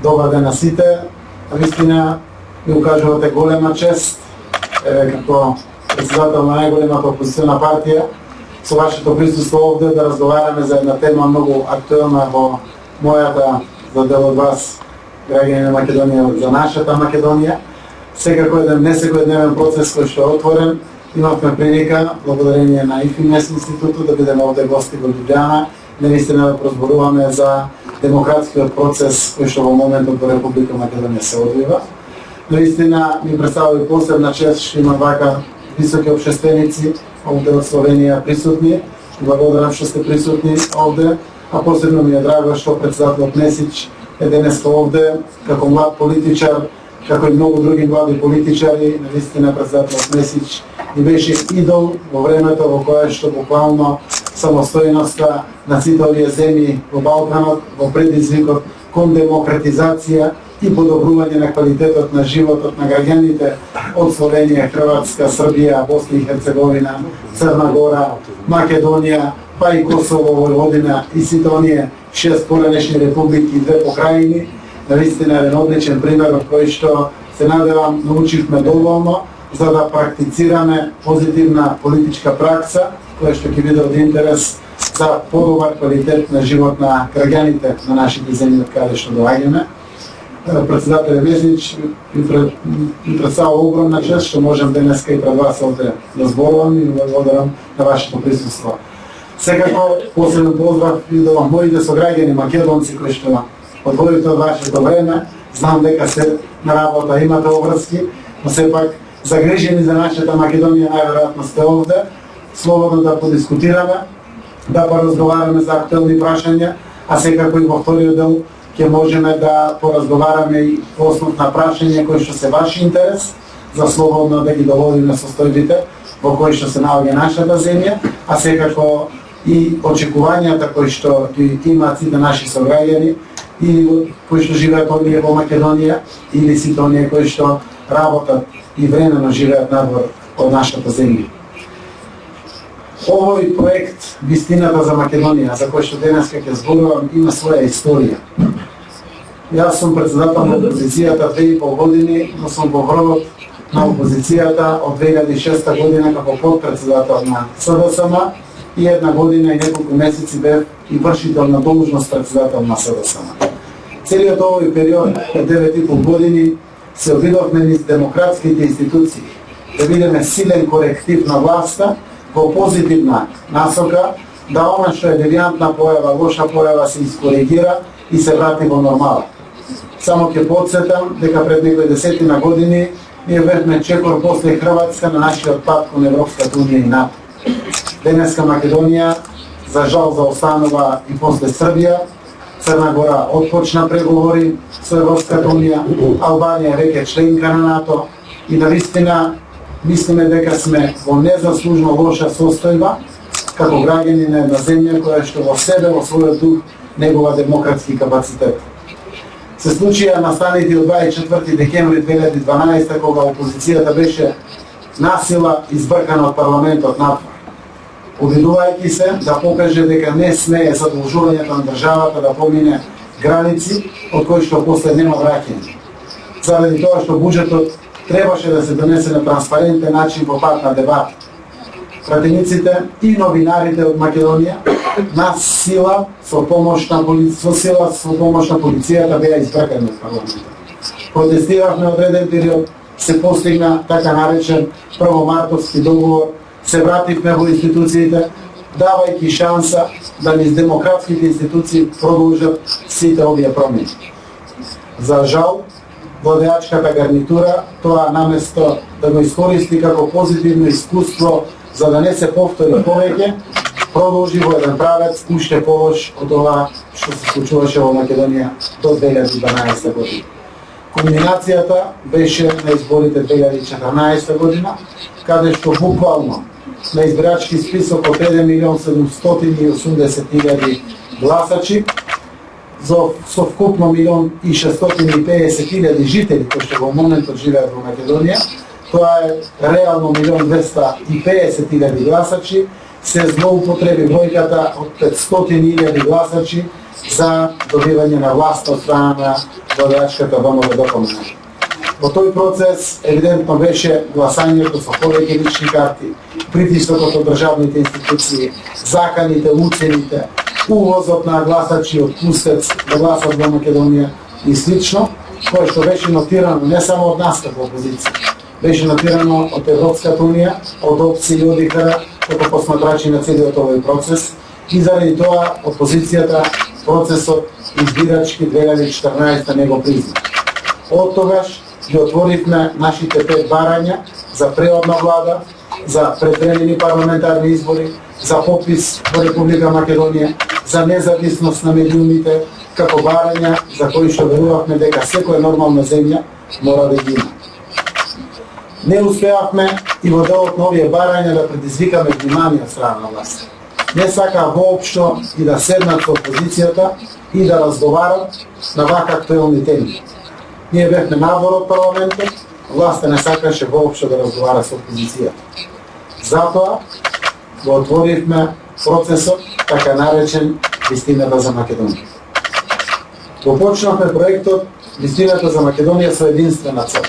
Добар ден на сите. Вистина ми укажувате голема чест како председател на најголемата опозициона партија со вашето присуство овде да разговараме за една тема многу актуелна во мојата, за дел од вас, граѓани на Македонија, за нашата Македонија. Секако еден несекојдневен процес кој што е отворен. Имавме прилика, благодарение на ИФИМЕС институтот, да бидеме овде гости во Љубљана, наистина да прозборуваме за демократскиот процес кој што во моментот во Република Македонија се одвива. Наистина ми представува и посебна чест што има вака високи општественици овде од Словенија присутни. Благодарам што сте присутни овде, а посебно ми е драго што председателот Месич е денеска овде како млад политичар, како и многу други млади политичари. Наистина председателот Месич ни беше идол во времето во кое што буквално самостојноста на сите овие земји во Балканот, во предизвикот кон демократизација и подобрување на квалитетот на животот на граѓаните од Словенија, Хрватска, Србија, Босна и Херцеговина, Црна Гора, Македонија, па и Косово, Војводина и сите оние 6 поранешни републики и 2 покрајини. Наистина еден одличен пример од кој што се надевам научивме доволно за да практицираме позитивна политичка пракса која што ќе биде од интерес за подобар квалитет на живот на граѓаните на нашите земји од каде што доаѓаме. Председателе Месич, ми представува огромна чест што можам денеска и пред вас овде да зборувам и благодарам на вашето присуство. Секако посебен поздрав и до моите сограѓани македонци кои што одвоите од вашето време. Знам дека се на работа, имате обврски, но сепак загрижени за нашата Македонија, најверојатно сте овде, слободно да подискутираме, да поразговараме за актуелни прашања, а секако и во вториот дел ќе можеме да поразговараме и по основна прашања кои што се ваш интерес, за слободно да ги доводиме состојбите во кои што се наоѓа нашата земја, а секако и очекувањата кои што имаат сите наши сограѓани или кои што живеат оние во Македонија, или сите оние кои што работат и времено живеат надвор од нашата земја. Овој проект Вистината за Македонија, за кој што денеска ќе зборувам, има своја историја. Јас сум председател на опозицијата 2,5 години, но сум во врвот на опозицијата од 2006 година како подпредседател на СДСМ и 1 година и неколку месеци бев и вршител на должност председател на СДСМ. Целиот овој период од 9,5 години се обидовме низ демократските институции да бидеме силен коректив на власта во позитивна насока, да она што е девијантна појава, лоша појава се искоригира и се врати во нормала. Само ќе потсетам дека пред некои десетина години ние бевме чекор после Хрватска на нашиот пат кон Европската унија и НАТО. Денеска Македонија, за жал, заостанува и после Србија. Црна Гора отпочна преговори со Европската унија, Албанија е веќе членка на НАТО и навистина мислиме дека сме во незаслужно лоша состојба како граѓани на една земја која што во себе, во својот дух, негова демократски капацитет. Се случија настаните од 24 декември 2012 кога опозицијата беше насила избркана од парламентот надвор, обидувајќи се да покаже дека не смее задолжувањето на државата да помине граници од кои што после нема враќање. Заради тоа што буџетот требаше да се донесе на транспарентен начин во пат на дебат. Пратениците и новинарите од Македонија нас сила со помош на полицијата беа избркани од парламентот. Протестиравме одреден период, се постигна така наречен првомартовски договор, се вративме во институциите, давајќи шанса да низ демократските институции продолжат сите овие промени. За жал, владеачката гарнитура тоа наместо да го искористи како позитивно искуство за да не се повтори повеќе, продолжи во еден правец уште полош од ова што се случуваше во Македонија до 2012 година. Кулминацијата беше на изборите 2014 година, каде што буквално на избирачки список од 1.780.000 гласачи, со вкупно 1.650.000 жители кои што во моментот живеат во Македонија, тоа е реално 1.250.000 гласачи, се злоупотреби бројката од 500.000 гласачи за добивање на власт од страна на владеачката ВМРО-ДПМН. Во тој процес евидентно беше гласањето со повеќе лични карти, притисокот од државните институции, заканите, уцените, увозот на гласачи од Кустец да гласат во Македонија и слично, кое што беше нотирано не само од нас како опозиција, беше нотирано од Европската унија, од ОПСИ и ОДИХР како посматрачи на целиот овој процес и заради тоа опозицијата процесот избирачки 2014 не го призна. Од тогаш ги отворивме нашите 5 барања за преодна влада, за предвремени парламентарни избори, за попис во Република Македонија, за независност на медиумите, како барања за кои што верувавме дека секоја нормална земја мора да ги има. Не успеавме и во делот на овие барања да предизвикаме внимание од страна на власт. Не сакаа воопшто и да седнат со опозицијата и да разговарат на вака актуелни теми. Ние бевме надвор од парламентот, власта не сакаше воопшто да разговара со опозицијата. Затоа го отворивме процесот, така наречен Вистината за Македонија. Го почнавме проектот Вистината за Македонија со единствена цел: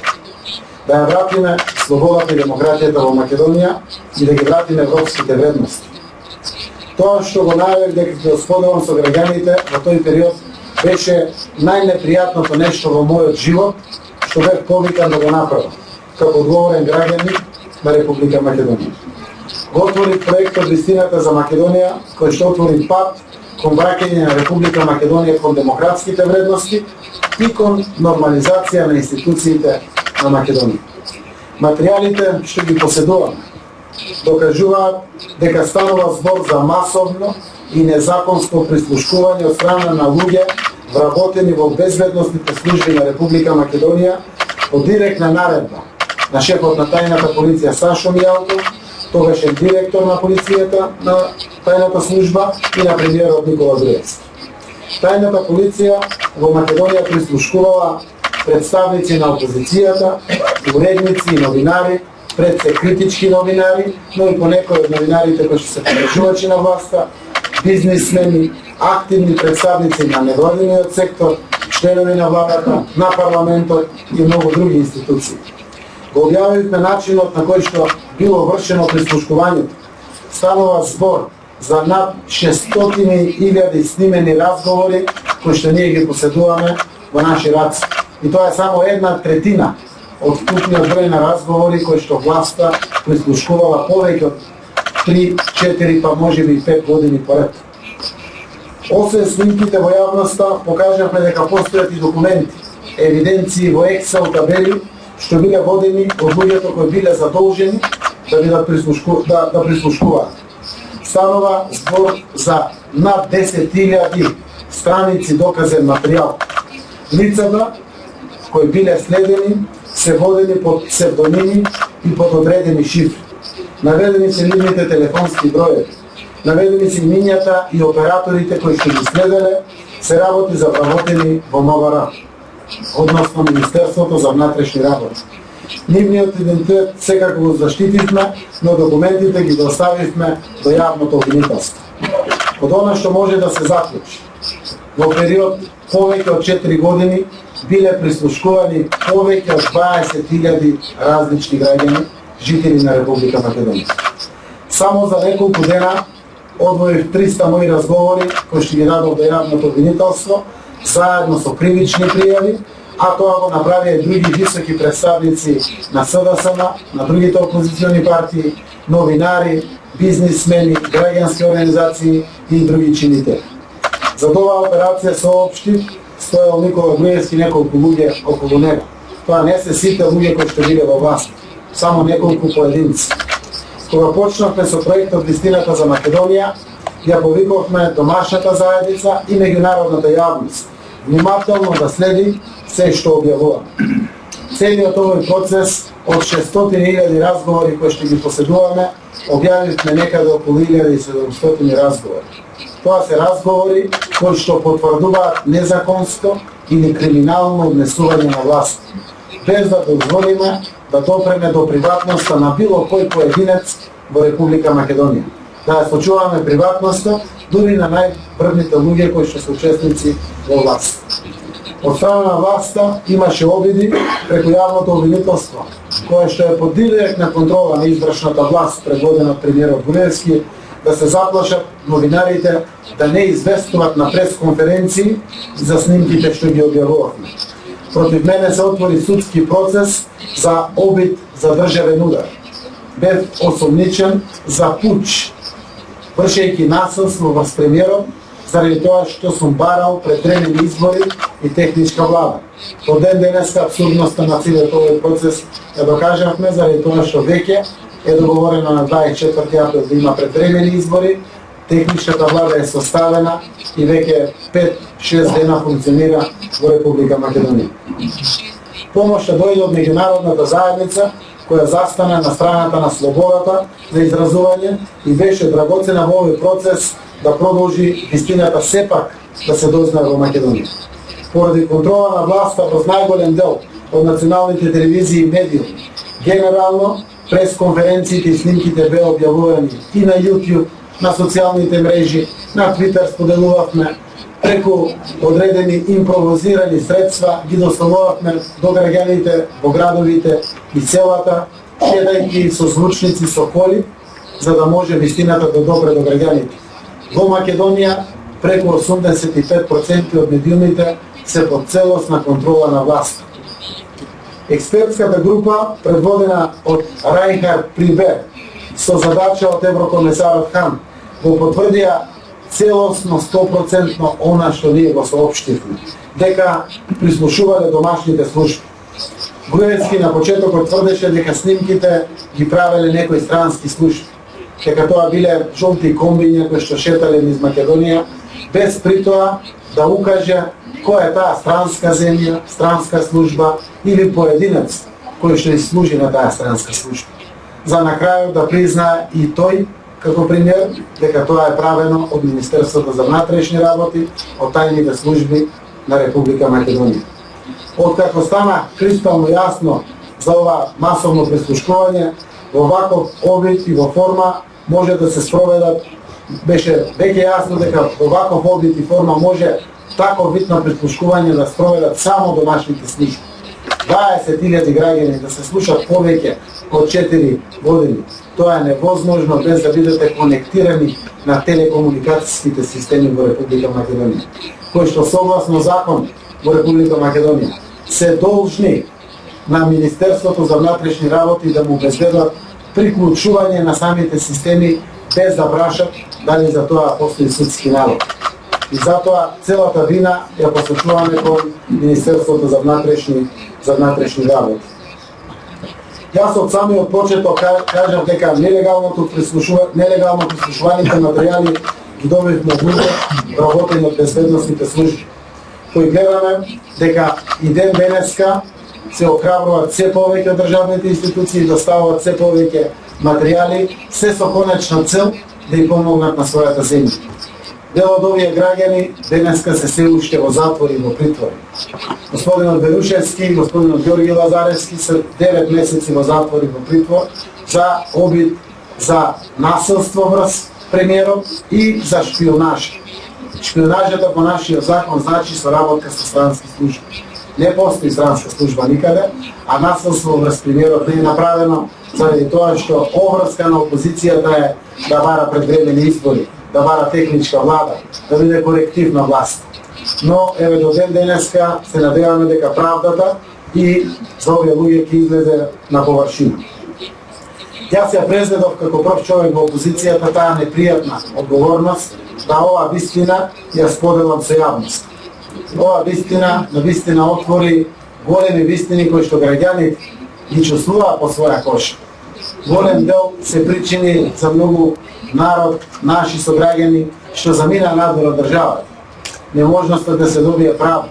да ја вратиме слободата и демократијата во Македонија и да ги вратиме европските вредности. Тоа што го најавив дека ќе го споделам со граѓаните во тој период беше најнепријатното нешто во мојот живот што бев повикан да го направам како одговорен граѓанин на Република Македонија. Го отворив проектот Вистината за Македонија, кој што отвори пат кон враќање на Република Македонија кон демократските вредности и кон нормализација на институциите на Македонија. Материјалите што ги поседуваме докажуваат дека станува збор за масовно и незаконско прислушкување од страна на луѓе вработени во безбедносните служби на Република Македонија по директна наредба на шефот на тајната полиција Сашо Мијалков, тогашен директор на полицијата на тајната служба и на премиерот Никола Груевски. Тајната полиција во Македонија прислушкувала представници на опозицијата, уредници и новинари, пред се критички новинари, но и понекои од новинарите кои се прикажувачи на власта, бизнисмени, активни представници на невладиниот сектор, членови на владата, на парламентот и многу други институции. Го објавивме начинот на кој што било вршено прислушкувањето. Станува збор за над 600.000 снимени разговори кои што ние ги поседуваме во наши раци. И тоа е само 1/3 од вкупниот број на разговори кои што власта прислушкувала повеќе од 3, 4, па можеби и 5 години поред. Освен снимките во јавноста, покажавме дека постојат и документи, евиденции во Excel табели, што биле водени од луѓето кои биле задолжени да бидат прислушкуваат. Станува збор за над 10.000 страници доказен материјал. Лицата кои биле следени се водени под псевдоними и под одредени шифри. Наведени се нивните телефонски броеви. Наведени се имињата и операторите кои што ги следеле, се работи за вработени во МВР, односно Министерството за внатрешни работи. Нивниот идентитет секако го заштитивме, но документите ги доставивме до јавното обвинителство. Од она што може да се заклучи, во период повеќе од 4 години биле прислушкувани повеќе од 20.000 различни граѓани, жители на Република Македонија. Само за неколку дена одвоив 300 мои разговори кои што ги дадов до јавното обвинителство, заедно со кривични пријави, а тоа го направија и други високи представници на СДСМ, на другите опозициони партии, новинари, бизнисмени, граѓански организации и други чинители. За оваа операција соопшти стоел Никола Груевски и неколку луѓе околу него. Тоа не се сите луѓе кои што биле во власт, само неколку поединци. Кога почнавме со проектот Вистината за Македонија, ја повикавме домашната заедница и меѓународната јавност внимателно да следи се што објавуваме. Целиот овој процес од 600.000 разговори кои што ги поседуваме, објавивме некаде околу 1700 разговори. Тоа се разговори кои што потврдуваат незаконско или криминално однесување на власт, без да дозволиме да допреме до приватноста на било кој поединец во Република Македонија. да ја сочуваме приватноста дури на најврвните луѓе кои што се учесници во власт. Од страна на власта имаше обиди преку јавното обвинителство, кое што е под директна контрола на извршната власт предводена од премиерот Груевски, да се заплашат новинарите да не известуваат на пресконференции за снимките што ги објавувавме. Против мене се отвори судски процес за обид за државен удар. Бев осомничен за пуч, вршејќи насилство врз премиерот, заради тоа што сум барал предремени избори и техничка влада. До ден денеска абсурдноста на целиот овој процес ја докажавме заради тоа што веќе е договорено на 24 април да има предремени избори, техничката влада е составена и веќе 5-6 дена функционира во Република Македонија. Помошта дојде од меѓународната заедница, која застана на страната на слободата за изразување и беше драгоцена во овој процес да продолжи вистината сепак да се дознае во Македонија. Поради контрола на власта во најголем дел од националните телевизии и медиуми, генерално пресконференциите и снимките беа објавувани и на YouTube, на социјалните мрежи, на Twitter споделувавме, преку одредени импровизирани средства ги доставувавме до граѓаните во градовите и селата, шедајќи со звучници со коли, за да може вистината да допре до граѓаните. Во Македонија преку 85% од медиумите се под целосна контрола на власта. Експертската група, предводена од Рајнхард Прибер, со задача од еврокомесарот Хан, го потврдија целосно 100% она што ние го соопштивме, дека прислушувале домашните служби. Груевски на почетокот тврдеше дека снимките ги правеле некои странски служби, дека тоа биле жолти комбиња кои што шетале низ Македонија, без притоа да укаже која е таа странска земја, странска служба или поединец кој што служи на таа странска служба. За на крајот да признае и тој, како пример, дека тоа е правено од Министерството за внатрешни работи, од тајните служби на Република Македонија. Откако стана кристално јасно за ова масовно прислушкување, во ваков обид и во форма може да се спроведат, беше веќе јасно дека во ваков обид и форма може таков вид на прислушкување да спроведат само домашните служби. 20.000 граѓани да се слушат повеќе од 4 години. Тоа е невозможно без да бидете конектирани на телекомуникацијските системи во Република Македонија, кои што согласно закон во Република Македонија се должни на Министерството за внатрешни работи да му обезбедат приклучување на самите системи без да прашат дали за тоа постои судски налог. И затоа целата вина ја посочуваме кон Министерството за внатрешни работи. Јас од самиот почеток кажав дека нелегално прислушуваните материјали ги добивме во работени од безбедносните служби, кои гледаме дека и ден денеска се охрабруваат се повеќе државните институции да стават се повеќе материјали, се со конечна цел да им помогнат на својата земја. Дел од овие граѓани денеска се уште во затвори и во притвори. Господинот Берушевски и господинот Ѓорги Лазаревски се 9 месеци во затвори и во притвор за обид за насилство врз премиерот и за шпионаж. Шпионажата по нашиот закон значи соработка со странски служби. Не постои странска служба никаде, а насилство врз премиерот не е направено заради тоа што обврска на опозицијата е да бара предвремени избори, да бара техничка влада, да биде коректив на власт. Но еве до ден денеска се надеваме дека правдата и за овие луѓе ќе излезе на површина. Јас ја презедов како прв човек во опозицијата таа непријатна одговорност да ова вистина ја споделам со јавност. Ова вистина отвори големи вистини кои што граѓаните ги чувствуваат по своја коша. Голем дел се причини за многу народ, наши сограѓани, што замина надвор од државата. Неможноста да се добие правда,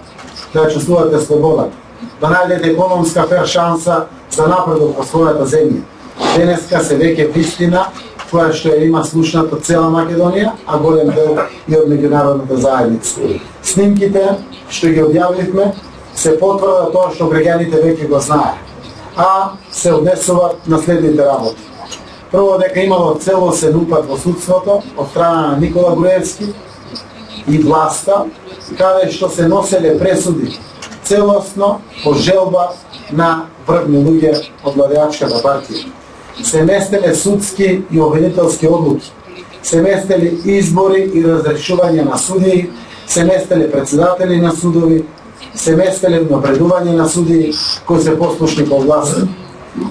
да ја чувствувате слободата, да најдете економска фер шанса за напредок по својата земја. Денеска се веќе вистина која што ја има слушната цела Македонија, а голем дел и од меѓународната заедница. Снимките што ги објавивме се потврда тоа што граѓаните веќе го знаат, а се однесуваат на следните работи. Прво дека имало целосен упад во судството од страна на Никола Груевски и власта, каде што се носеле пресуди целосно по желба на врвни луѓе од владеачката партија. Се местеле судски и обвинителски одлуки, се местели избори и разрешување на судии, се местеле председатели на судови, се местеле напредување на судии кои се послушни по власт.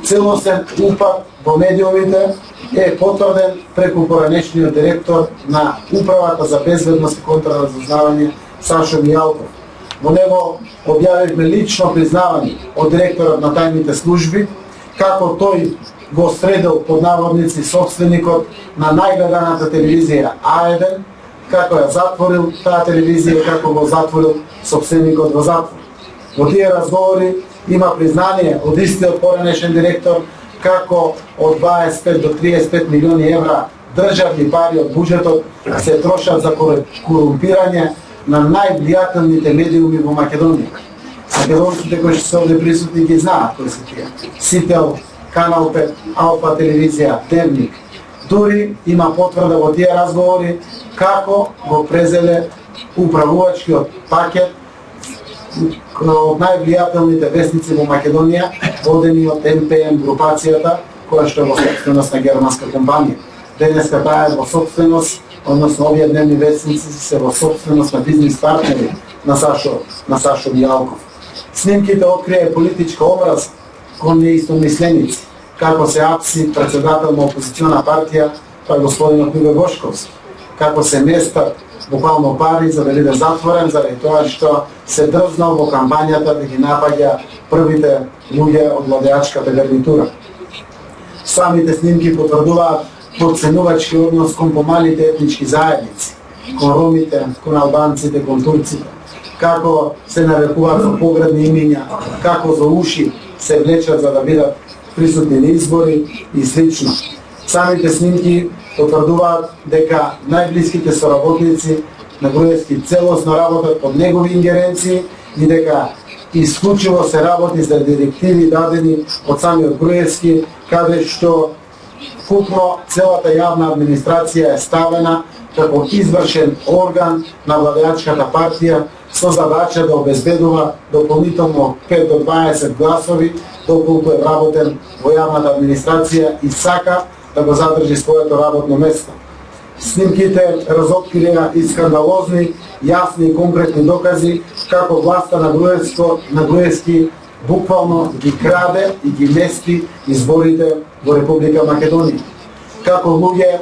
Целосен упад во медиумите е потврден преку поранешниот директор на Управата за безбедност и контраразузнавање Сашо Мијалков. Во него објавивме лично признавање од директорот на тајните служби, како тој го средил под наводници собственикот на најгледаната телевизија А1, како ја затворил таа телевизија, како го затворил собственикот во затвор. Во тие разговори има признание од истиот поранешен директор како од 25 до 35 милиони евра државни пари од буџетот се трошат за корумпирање на највлијателните медиуми во Македонија. Македонците кои се овде присутни ги знаат кои се тие. Сител, Канал 5, Алфа телевизија, Дневник. Дури има потврда во тие разговори како го презеле управувачкиот пакет од највлијателните вестници во Македонија, водени од МПМ групацијата, која што е во собственост на германска компанија. Денеска таа е во собственост, односно овие дневни вестници се во собственост на бизнис партнери на Сашо Мијалков. Снимките открие политичка омраз кон неистомисленици, како се апси председател на опозициона партија, тоа господинот Миле Бошковски, како се местат буквално пари за да биде затворен, заради тоа што се дрзнал во кампањата да ги напаѓа првите луѓе од владеачката гарнитура. Самите снимки потврдуваат подценувачки однос кон помалите етнички заедници, кон ромите, кон албанците, кон турците, како се нарекуваат за погредни имиња, како за уши се влечат за да бидат присутни на избори и слично. Самите снимки потврдуваат дека најблиските соработници на Груевски целосно работат под негови ингеренции и дека исклучиво се работи за директиви дадени од самиот Груевски, каде што вкупно целата јавна администрација е ставена како извршен орган на владеачката партија со задача да обезбедува дополнително 5 до 20 гласови доколку е вработен во јавната администрација и сака да го задржи своето работно место. Снимките разоткрија и скандалозни, јасни и конкретни докази како власта на Груевски буквално ги краде и ги мести изборите во Република Македонија. Како луѓе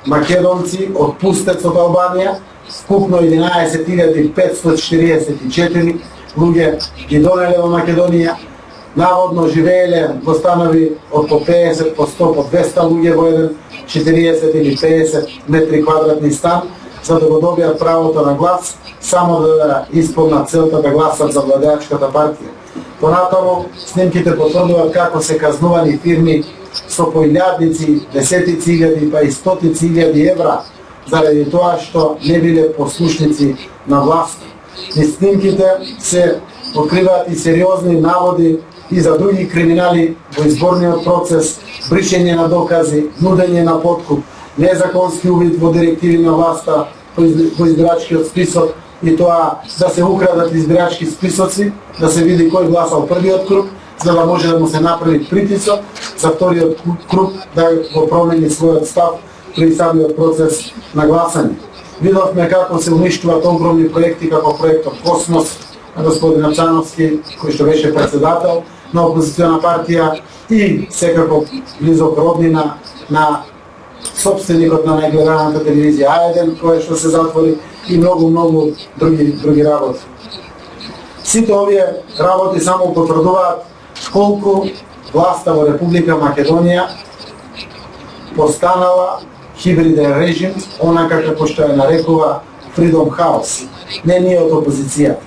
македонци од пустец од Албанија, вкупно 11.544 луѓе ги донеле во Македонија, наводно живееле во станови од по 50, по 100, по 200 луѓе во еден 40 или 50 метри квадратни стан, за да го добијат правото на глас, само да исполнат целта да гласат за владеачката партија. Понатаму, снимките потврдуваат како се казнувани фирми со поилјадници, десетици илјади, па и стотици илјади евра, заради тоа што не биле послушници на власт. И снимките се откриваат и сериозни наводи и за други криминали во изборниот процес, бришење на докази, нудење на подкуп, незаконски увид во директиви на власта во избирачкиот список и тоа да се украдат избирачки списоци, да се види кој гласал првиот круг, за да може да му се направи притисок за вториот круг да го промени својот став при самиот процес на гласање. Видовме како се уништуваат огромни проекти како проектот Космос на господин Ачановски, кој што беше председател на опозициона партија и секако близок роднина на собственикот на најгледаната телевизија А1, кој што се затвори и многу други работи. Сите овие работи само потврдуваат колку власта во Република Македонија постанала хибриден режим, онака како што ја нарекува Freedom House, не ние од опозицијата.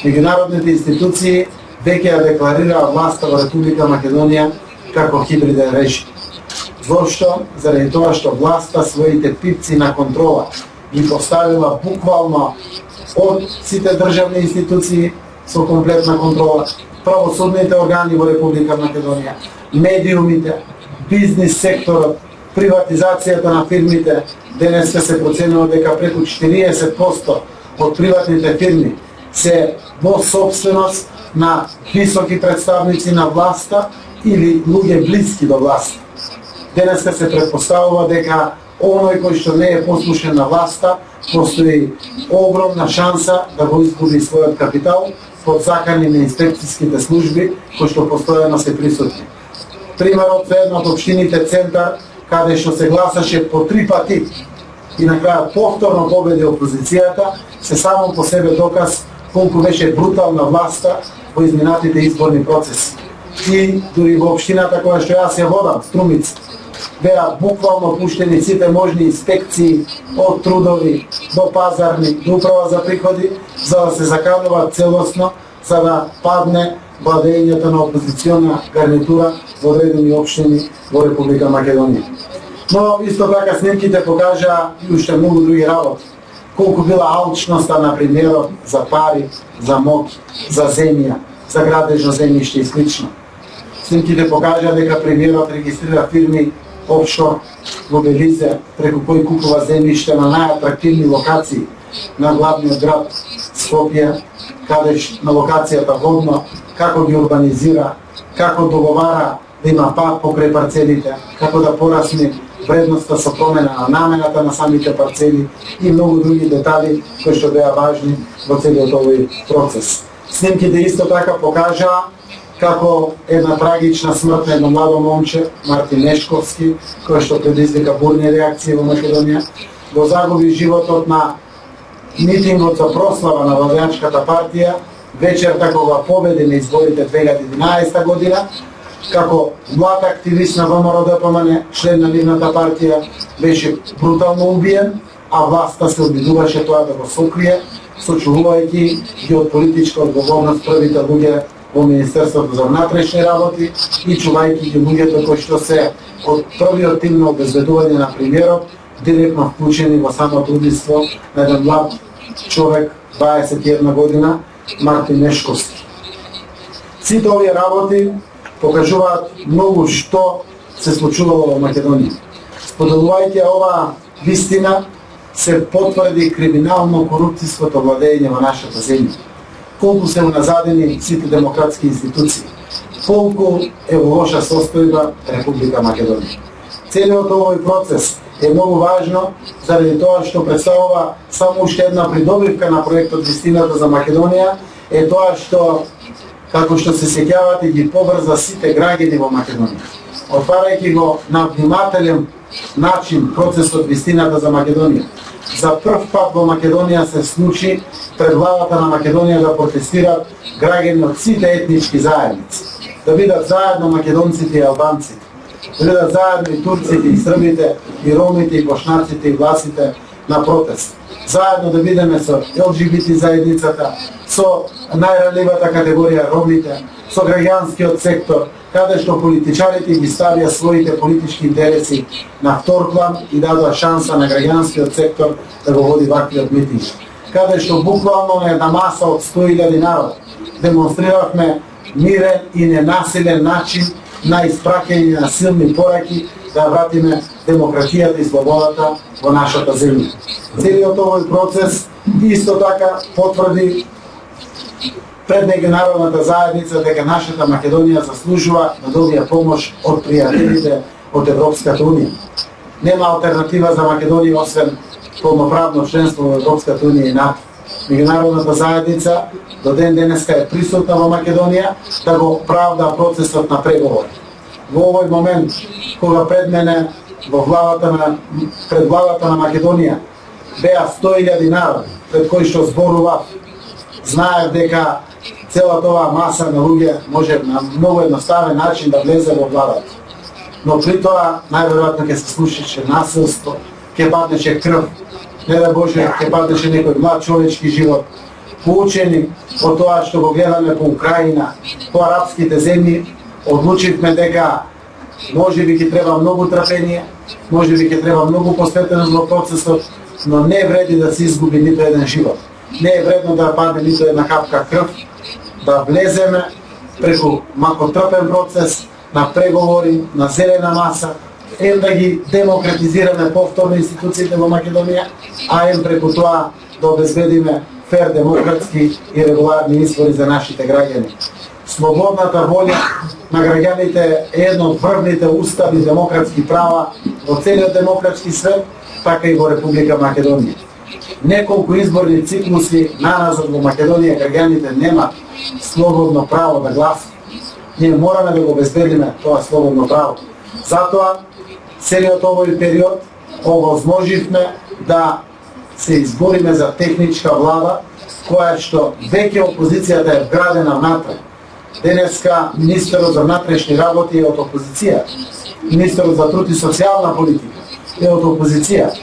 Меѓународните институции веќе ја декларираа власта во Република Македонија како хибриден режим. Зошто? Заради тоа што власта своите пипци на контрола ги поставила буквално од сите државни институции со комплетна контрола, правосудните органи во Република Македонија, медиумите, бизнис секторот, приватизацијата на фирмите. Денеска се проценува дека преку 40% од приватните фирми се во собственост на високи представници на власта или луѓе блиски до власта. Денеска се претпоставува дека оној кој што не е послушен на власта, постои огромна шанса да го изгуби својот капитал под закани на инспекцијските служби кои што постојано се присутни. Примерот за една од општините Центар, каде што се гласаше по 3 пати и на крајот повторно победи опозицијата, се само по себе доказ колку беше брутална власта во изминатите изборни процеси. И дури во општината која што јас ја водам, Струмица, беа буквално пуштени сите можни инспекции од трудови до пазарни, до управа за приходи, за да се заканува целосно, за да падне владењето на опозициона гарнитура во одредени општини во Република Македонија. Но исто така снимките покажаа и уште многу други работи. Колку била алчноста на премиерот за пари, за моќ, за земја, за градежно земјиште и слично. Снимките покажаа дека премиерот регистрира фирми опшор во Белизе, преку кој купува земјиште на најатрактивни локации на главниот град Скопје, каде на локацијата водно, како ги урбанизира, како договара да има пат покрај парцелите, како да порасне вредноста со промена на намената на самите парцели и многу други детали кои што беа важни во целиот овој процес. Снимките исто така покажаа како една трагична смрт на едно младо момче, Мартин Нешковски, кој што предизвика бурни реакции во Македонија, го загуби животот на митингот за прослава на владеачката партија, вечерта кога победи на изборите 2011 година, како млад активист на ВМРО-ДПМН, член на нивната партија, беше брутално убиен, а власта се обидуваше тоа да го сокрие, сочувувајќи ги од политичка одговорност првите луѓе во Министерството за внатрешни работи и чувајќи ги луѓето кои што се од првиот тим на обезбедување на премиерот директно вклучени во самото убиство на еден млад човек, 21 година, Мартин Нешковски. Сите овие работи покажуваат многу што се случувало во Македонија. Споделувајќи оваа вистина, се потврди криминално корупцијското владење во нашата земја. Колку се уназадени сите демократски институции, колку е во лоша состојба Република Македонија. Целиот овој процес е многу важно заради тоа што представува само уште една придобивка на проектот Вистината за Македонија, е тоа што, како што се сеќавате, ги поврза сите граѓани во Македонија. Отварајќи го на внимателен начин процесот Вистината за Македонија. За прв пат во Македонија се случи пред владата на Македонија да протестираат граѓани од сите етнички заедници. Да бидат заедно македонците и албанците, да бидат заедно и турците и србите и ромите и бошнаците и власите на протест. Заедно да бидеме со ЛГБТ заедницата, со најранливата категорија ромите, со граѓанскиот сектор, каде што политичарите ги ставија своите политички интереси на втор план и дадоа шанса на граѓанскиот сектор да го води ваквиот митинг. Каде што буквално на една маса од 100.000 народ демонстриравме мирен и ненасилен начин на испраќање на силни пораки да вратиме демократијата и слободата во нашата земја. Целиот овој процес исто така потврди пред меѓународната заедница дека нашата Македонија заслужува да добија помош од пријателите од Европската унија. Нема алтернатива за Македонија освен полноправно членство во Европската унија и НАТО. Меѓународната заедница до ден денеска е присутна во Македонија да го правда процесот на преговори. Во овој момент, кога пред мене пред владата на Македонија беа 100.000 народи, пред кои што зборував, знаев дека целата оваа маса на луѓе може на многу едноставен начин да влезе во владата. Но при тоа најверојатно ќе се случише насилство, ќе паднеше крв, не да Боже, ќе паднеше некој млад човечки живот. Поучени од тоа што го гледаме по Украина, по арапските земји, одлучивме дека можеби ќе треба многу трпение, можеби ќе треба многу посветеност во процесот, но не вреди да се изгуби ниту еден живот. Не е вредно да падне ниту една капка крв, да влеземе преку макотрпен процес, на преговори, на зелена маса, да ги демократизираме повторно институциите во Македонија, а преку тоа да обезбедиме фер, демократски и регуларни избори за нашите граѓани. Слободната волја на граѓаните е едно од врвните уставни демократски права во целиот демократски свет, така и во Република Македонија. Неколку изборни циклуси наназад во Македонија граѓаните немат слободно право да гласат. Ние мораме да го обезбедиме тоа слободно право. Затоа, целиот овој период овозможивме да се избориме за техничка влада, која што веќе опозицијата е вградена внатре. Денеска министерот за внатрешни работи е од опозиција. Министерот за труд и социјална политика е од опозиција.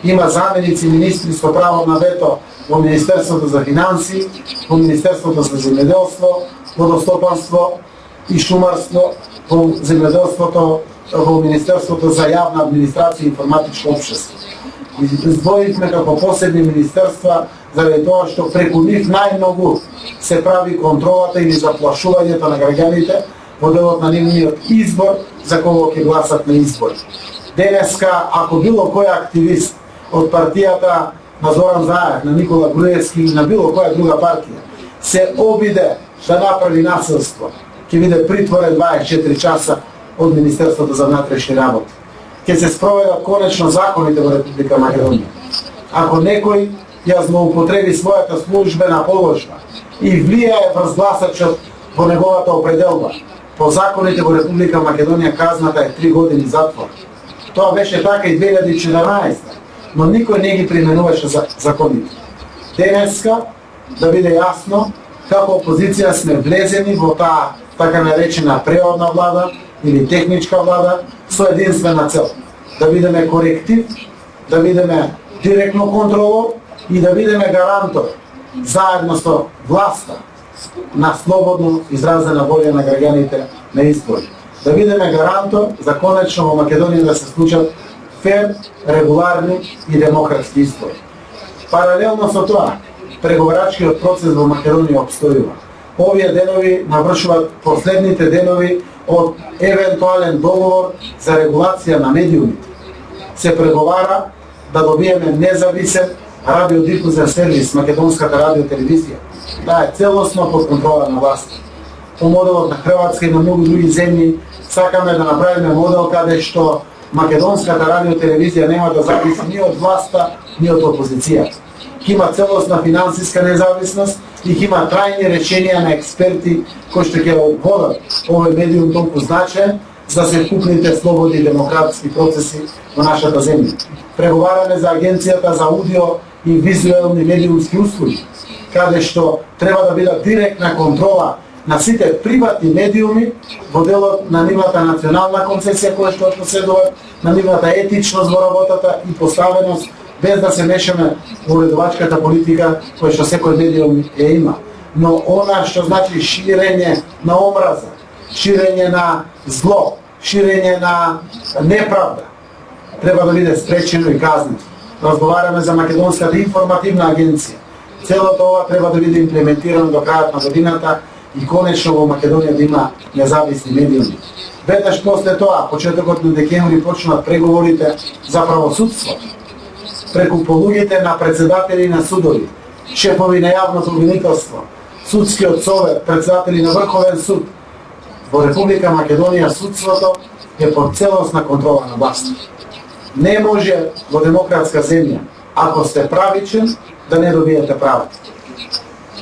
Има заменици министри со право на вето во Министерството за финансии, во Министерството за земјоделство, водостопанство и шумарство, во земјоделството, во Министерството за јавна администрација и информатичко општество. Издвоивме како посебни министерства заради тоа што преку нив најмногу се прави контролата или заплашувањето на граѓаните во делот на нивниот избор за кого ќе гласат на избори. Денеска, ако било кој активист од партијата на Зоран Заев, на Никола Груевски или на било која друга партија се обиде да направи насилство, ќе биде притворен 24 часа од Министерството за внатрешни работи. Ќе се спроведат конечно законите во Република Македонија. Ако некој ја злоупотреби својата службена положба и влијае врз гласачот во неговата определба, по законите во Република Македонија казната е 3 години затвор. Тоа беше така и 2014, но никој не ги применуваше законите. Денеска, да биде јасно, како опозиција сме влезени во таа така наречена преодна влада или техничка влада со единствена цел да бидеме коректив, да бидеме директно контролор и да бидеме гарантор заедно со власта на слободно изразена волја на граѓаните на избори. Да бидеме гарантор за конечно во Македонија да се случат фер, регуларни и демократски избори. Паралелно со тоа, преговарачкиот процес во Македонија обстојува. Овие денови навршуваат последните денови од евентуален договор за регулација на медиумите. Се преговара да добиеме независен радиодифузен сервис Македонската радиотелевизија, да е целосно под контрола на власта. По моделот на Хрватска и на многу други земји сакаме да направиме модел каде што Македонската радиотелевизија нема да зависи ни од власта, ни од опозицијата. Ќе има целосна финансиска независност и ќе има трајни решенија на експерти кои што ќе водат овој медиум толку значаен за секупните слободни демократски процеси во нашата земја. Преговараме за Агенцијата за аудио и визуелни медиумски услуги, каде што треба да биде директна контрола на сите приватни медиуми во делот на нивната национална концесија која што поседуваат, на нивната етичност во работата и поставеност, без да се мешаме во уредувачката политика која што секој медиум ја има. Но она што значи ширење на омраза, ширење на зло, ширење на неправда, треба да биде спречено и казнето. Разговараме за Македонската информативна агенција. Целото ова треба да биде имплементирано до крајот на годината и конечно во Македонија да има независни медиуми. Веднаш после тоа, почетокот на декември, почнуваат преговорите за правосудство. Преку полуѓите на председатели на судови, шефови на јавното обвинителство, судскиот совет, председатели на Врховен суд. Во Република Македонија судството е под целосна контрола на власта. Не може во демократска земја, ако сте правичен, да не добиете правда.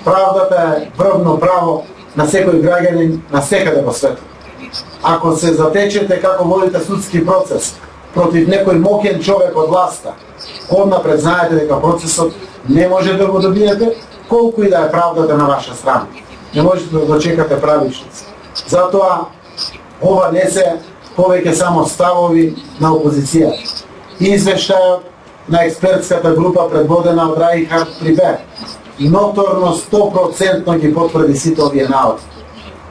Правдата е врвно право на секој граѓанин на секаде во светот. Ако се затечете како водите судски процес против некој моќен човек од власта, однапред знаете дека процесот не може да го добиете, колку и да е правдата на ваша страна. Не можете да дочекате правичници. Затоа, ова не се повеќе само ставови на опозицијата. Извештајот на експертската група предводена од Раихард Прибер ноторно 100% ги потврди сите овие наводи.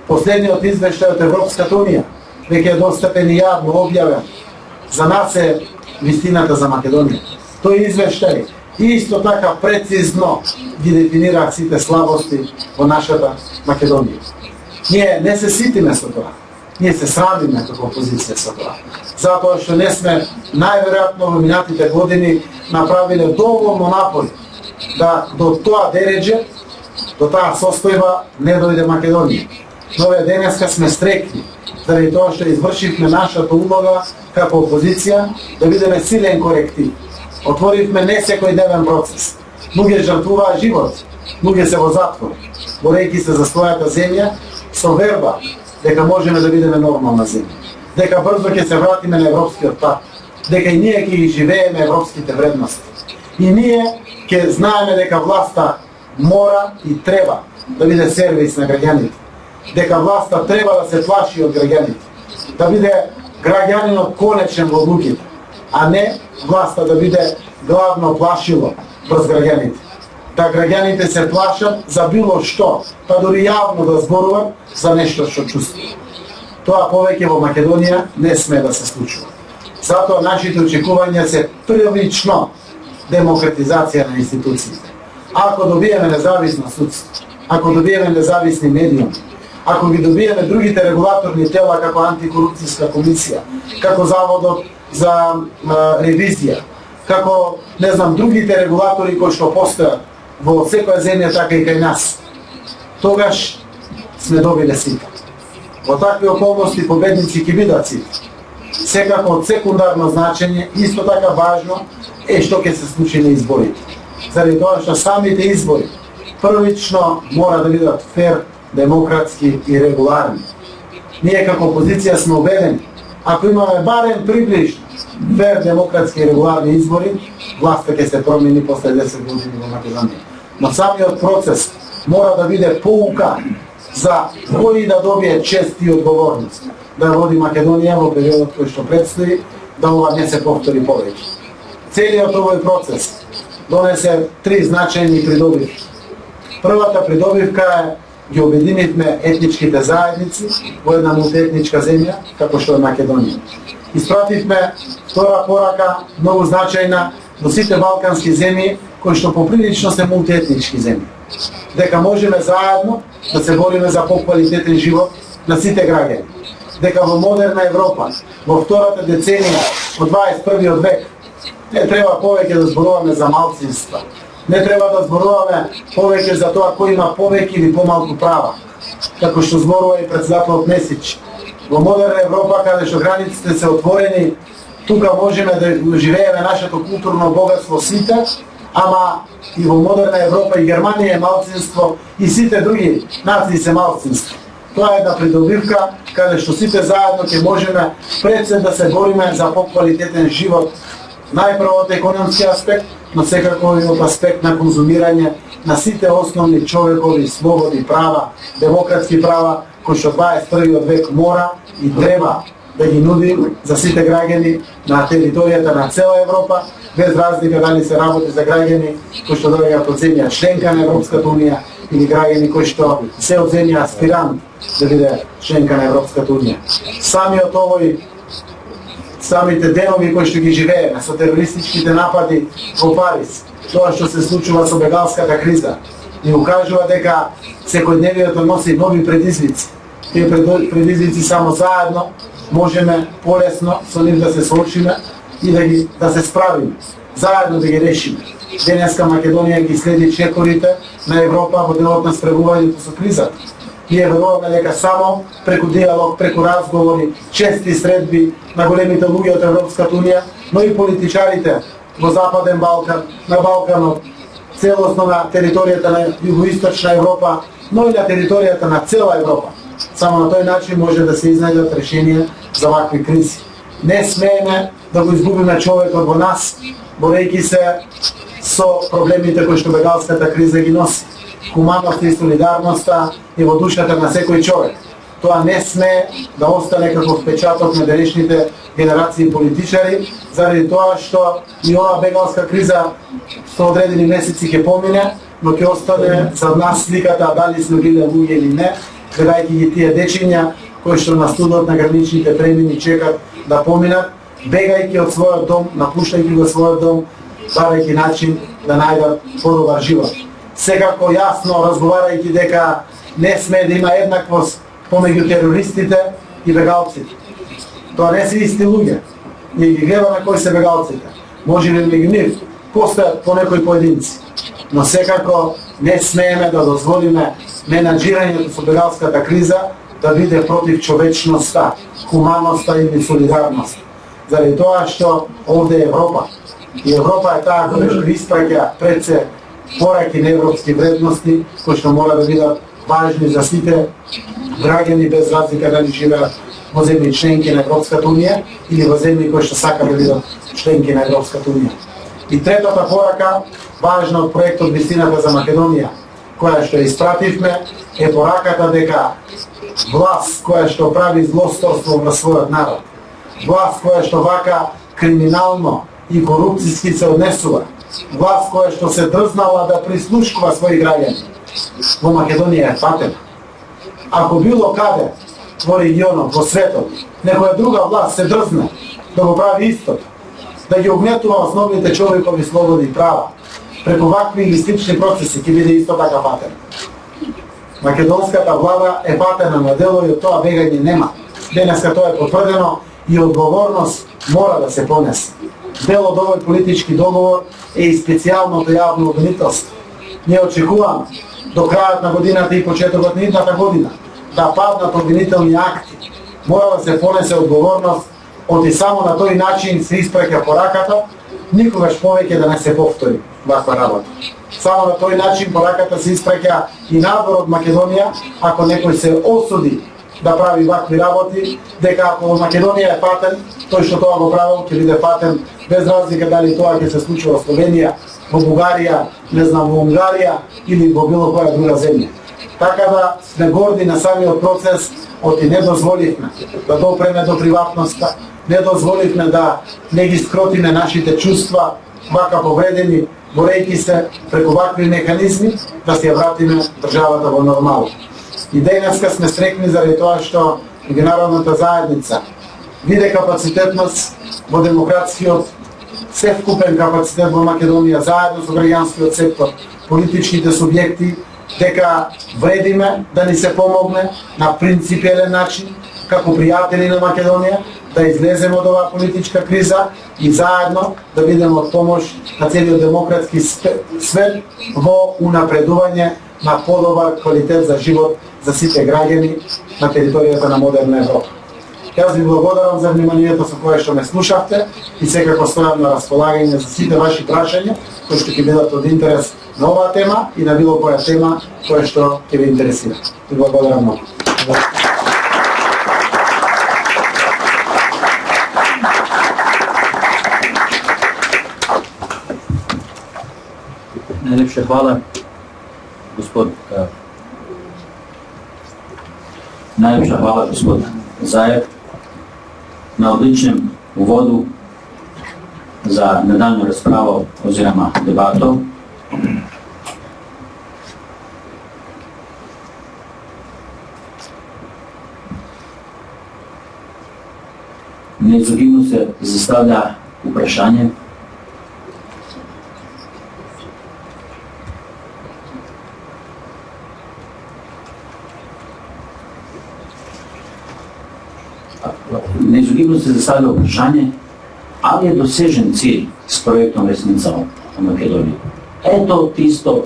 Последниот извештај од Европската унија веќе е достапен и јавно објавен. За нас е вистината за Македонија. Тој извештај исто така прецизно ги дефинира сите слабости во нашата Македонија. Ние не се ситиме со тоа. ние се срамиме како опозиција со тоа. Затоа што не сме најверојатно во минатите години направиле доволно напори да до тоа дередже, до таа состојба не дојде Македонија. Но денеска сме стрекни заради тоа што извршивме нашата улога како опозиција да бидеме силен коректив. Отворивме не секој дневен процес. Луѓе жртвуваа живот, луѓе се во затвор, борејќи се за својата земја со верба дека можеме да бидеме нормална земја, дека брзо ќе се вратиме на европскиот пат, дека и ние ќе ги живееме европските вредности. И ние ќе знаеме дека власта мора и треба да биде сервис на граѓаните, дека власта треба да се плаши од граѓаните, да биде граѓанинот конечен во одлуките, а не власта да биде главно плашило врз граѓаните. Да граѓаните се плашат за било што, па дури јавно да зборуват за нешто што чувствуваат. Тоа повеќе во Македонија не сме да се случува. Затоа нашите очекувања се првично демократизација на институциите. Ако добиеме независно судство, ако добиеме независни медиуми, ако ги добиеме другите регулаторни тела како антикорупцијска комисија, како Заводот за ревизија, како, не знам, другите регулатори кои што постојат во секоја земја, така и кај нас, тогаш сме добиле сите. Во такви околности победници ќе бидат сите. Секако од секундарно значење, исто така важно е што ќе се случи на изборите. Заради тоа што самите избори првично мора да бидат фер, демократски и регуларни. Ние како опозиција сме убедени, ако имаме барем приближно фер, демократски и регуларни избори, власта ќе се промени после 10 години во Македонија. Но самиот процес мора да биде поука за кој да добие чест и одговорност да води Македонија во периодот кој што предстои, да ова не се повтори повеќе. Целиот овој процес донесе 3 значајни придобивки. Првата придобивка е ги обединивме етничките заедници во една мултиетничка земја, како што е Македонија. Испративме втора порака, многу значајна, до сите балкански земји, кои што поприлично се мултиетнички земји. Дека можеме заедно да се бориме за поквалитетен живот на сите граѓани. Дека во модерна Европа, во втората деценија од 21. век, не треба повеќе да зборуваме за малцинства. Не треба да зборуваме повеќе за тоа кој има повеќе или помалку права, како што зборува и председателот Месич. Во модерна Европа, каде што границите се отворени, тука можеме да живееме нашето културно богатство сите, ама и во модерна Европа и Германија е малцинство и сите други нации се малцинство. Тоа е една придобивка каде што сите заедно ќе можеме пред се да се бориме за поквалитетен живот, најпрво од економски аспект, но секако и од аспект на конзумирање на сите основни човекови слободи, права, демократски права, кои што 21. век мора и треба да ги нуди за сите граѓани на територијата на цела Европа, без разлика дали се работи за граѓани кои што доаѓаат од земја членка на Европската унија или граѓани кои што се од земја аспирант да биде членка на Европската унија. Самите денови кои што ги живееме со терористичките напади во Париз, тоа што се случува со бегалската криза, ни укажува дека секојдневието носи нови предизвици. Тие предизвици само заедно можеме полесно со нив да се соочиме и да се справиме, заедно да ги решиме. Денеска Македонија ги следи чекорите на Европа во делот на справувањето со кризата. Ние веруваме дека само преку диалог, преку разговори, чести средби на големите луѓе од Европската унија, но и политичарите во Западен Балкан, на Балканот, целосно на територијата на Југоисточна Европа, но и на територијата на цела Европа. Само на тој начин може да се изнајдат решенија за вакви кризи. Не смееме да го изгубиме човекот во нас, борејќи се со проблемите кои што бегалската криза ги носи. Хуманноста и солидарноста и во душата на секој човек. Тоа не сме да остане како впечаток на денешните генерации политичари, заради тоа што и оваа бегалска криза со одредени месеци ќе помине, но ќе остане за нас сликата дали сме биле луѓе или не, гледајќи ги тие дечиња кои што на студот на граничните премини чекат да поминат, бегајќи од својот дом, напуштајќи го својот дом, барајќи начин да најдат подобар живот. Секако јасно разговарајќи дека не сме да има еднаквост помеѓу терористите и бегалците. Тоа не се исти луѓе. Ние ги гледаме кои се бегалците. Може би меѓу нив постојат по некои поединци, но секако не смееме да дозволиме менаџирањето со бегалската криза да биде против човечноста, хуманноста или солидарност. Заради тоа што овде е Европа. И Европа е таа која што испраќа пред се пораки на европски вредности, кои што мора да бидат важни за сите граѓани без разлика дали живеат во земји членки на Европската унија или во земји кои што сака да бидат членки на Европската унија. И третата порака, важна од проектот Вистината за Македонија, која што испративме, е пораката дека власт која што прави злосторство во својот народ, власт која што вака криминално и корупцијски се однесува, власт која што се дрзнала да прислушкува своји граѓани, во Македонија е патена. Ако било каде во регионот, во светот, некоја друга власт се дрзне да го прави истото, да ги огнетува основните човекови слободи и права, преку вакви или слични процеси ќе биде исто така патена. Македонската влада е патена на дело и од тоа бегање нема. Денеска тоа е потврдено и одговорност мора да се понесе. Дел од овој политички договор е и специјалното јавно обвинителство. Не очекувам до крајот на годината и почетокот на идната година да паднат обвинителни акти. Мора да се понесе одговорност од и само на тој начин се испраќа пораката, никогаш повеќе да не се повтори ваква работа. Само на тој начин пораката се испраќа и надвор од Македонија, ако некој се осуди да прави вакви работи, дека ако во Македонија е патен, тој што тоа го правил ќе биде патен без разлика дали тоа ќе се случи во Словенија, во Бугарија, не знам, во Унгарија или во било која друга земја. Така да сме горди на самиот процес, оти не дозволивме да допреме до приватноста, не дозволивме да не ги скротиме нашите чувства, вака повредени, борејќи се преку вакви механизми, да се ја вратиме државата во нормал. И денеска сме срекни заради тоа што меѓународната заедница виде капацитетност во демократскиот севкупен капацитет во Македонија, заедно со граѓанскиот сектор, политичките субјекти, дека вредиме да ни се помогне на принципиелен начин, како пријатели на Македонија, да излеземе од оваа политичка криза и заедно да бидеме од помош на целиот демократски свет во унапредување на подобар квалитет за живот за сите граѓани на територијата на модерна Европа. Јас ви благодарам за вниманието со кое што ме слушавте и секако стојам на располагање за сите ваши прашања кои што ќе бидат од интерес на оваа тема и на било која тема која што ќе ви интересира. Ви благодарам многу. Najlepše hvala, gospod Zajev, na odličnem uvodu za nadaljnjo razpravo oziroma debato. Neizogibno se zastavlja vprašanje, ali je dosežen cilj s projektom Resnica o Makedoniji. Ето tisto,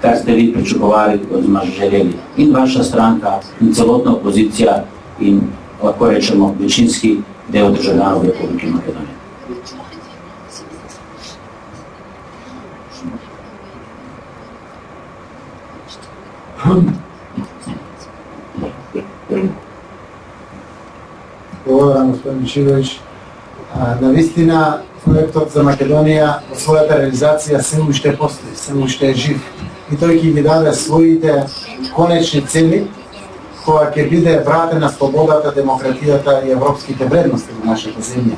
kar ste vi pričakovali oziroma želeli in vaša stranka in celotna opozicija in lahko rečemo večinski del državljanov Republike Makedonije. Благодарам, господин Мишилович. Навистина, проектот за Македонија во својата реализација се уште постои, се уште е жив. И тој ќе ги даде своите конечни цели, која ќе биде вратена слободата, демократијата и европските вредности во нашата земја.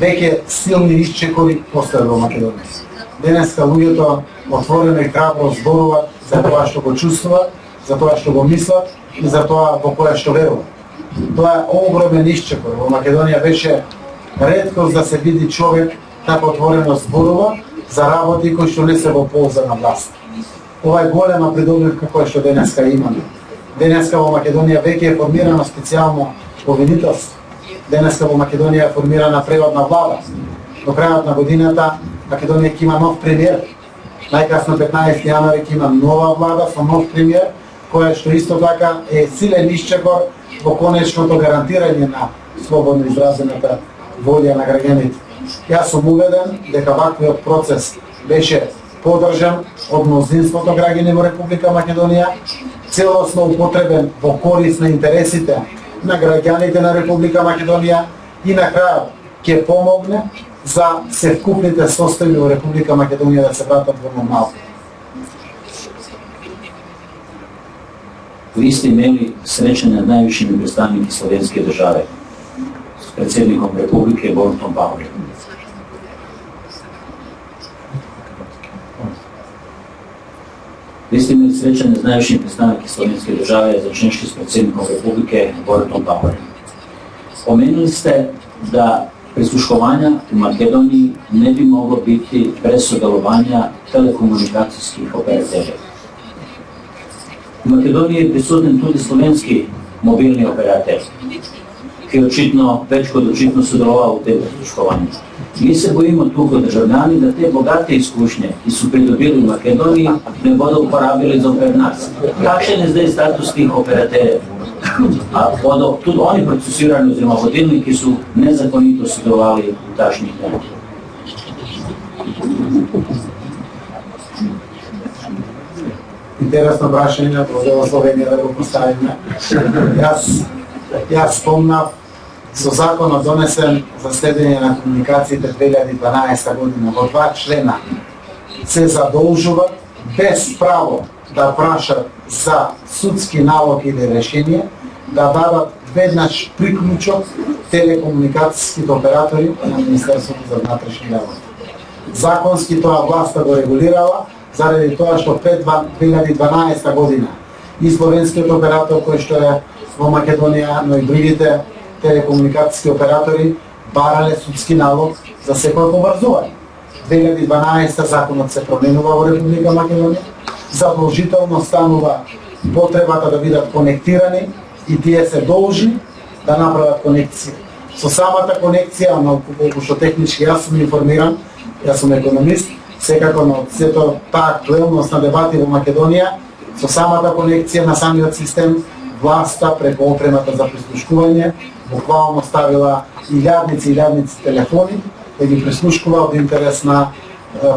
Веќе силни исчекори постојат во Македонија. Денеска луѓето отворено и храбро зборуваат за тоа што го чувствуваат, за тоа што го мислат и за тоа во која што веруваат. Тоа е огромен исчекор. Во Македонија беше реткост да се види човек така отворено зборува за работи кои што не се во полза на власт. Ова е голема придобивка која што денеска имаме. Денеска во Македонија веќе е формирано специјално обвинителство. Денеска во Македонија е формирана преводна влада. До крајот на годината Македонија ќе има нов премиер. Најкасно 15 јануари ќе има нова влада со нов премиер, која што исто така е силен исчекор во конечното гарантирање на слободно изразената волја на граѓаните. Јас сум убеден дека ваквиот процес беше поддржан од мнозинството граѓани во Република Македонија, целосно употребен во корис на интересите на граѓаните на Република Македонија и на крајот ќе помогне за севкупните состојби во Република Македонија да се вратат во нормал. Ви сте имели среќање на највишите представници словенски држави с председником Републике Борутом Пахомовиќ. Ви сте имели среќање на највишите представници словенски држави зачнешки с председником Републике Борутом Пахомовиќ. Поменuli сте да прислушкувања у Македонiji не би могло biti без соделувања телекомуникацијских оператери. У Македонија е присутен туди словенски мобилни оператери, кои очитно, веќе кога очитно соделуваа у те прислушкувања. Ми се боимо тука државјани да те богати искушње и су придобили у Македонија не бидат употребили за пред нас. Какшен е здесь статус тих оператери? А туд они процесирани озирома водилники су незаконито соделували у ташних дена. Интересно прашање во дела Словенија да го поставиме. Јас спомнав со законот донесен за следење на комуникациите 2012 година во 2 члена се задолжуват без право да прашат за судски налог или решение да дадат веднаш приклучок телекомуникацијските оператори на Министерството за внатрешни работи. Законски тоа власта го регулирала заради тоа што пред 2012 година и словенскиот оператор кој што е во Македонија, но и другите телекомуникацијски оператори барале судски налог за секој поврзување. 2012 законот се променува во Република Македонија, задолжително станува потребата да бидат конектирани и тие се должни да направат конекција. Со самата конекција, колку што технички јас сум информиран, јас сум економист, секако на сето таа актуелност на дебати во Македонија, со самата конекција на самиот систем, власта преку опремата за прислушкување буквално ставила илјадници телефони да ги прислушкува од интерес на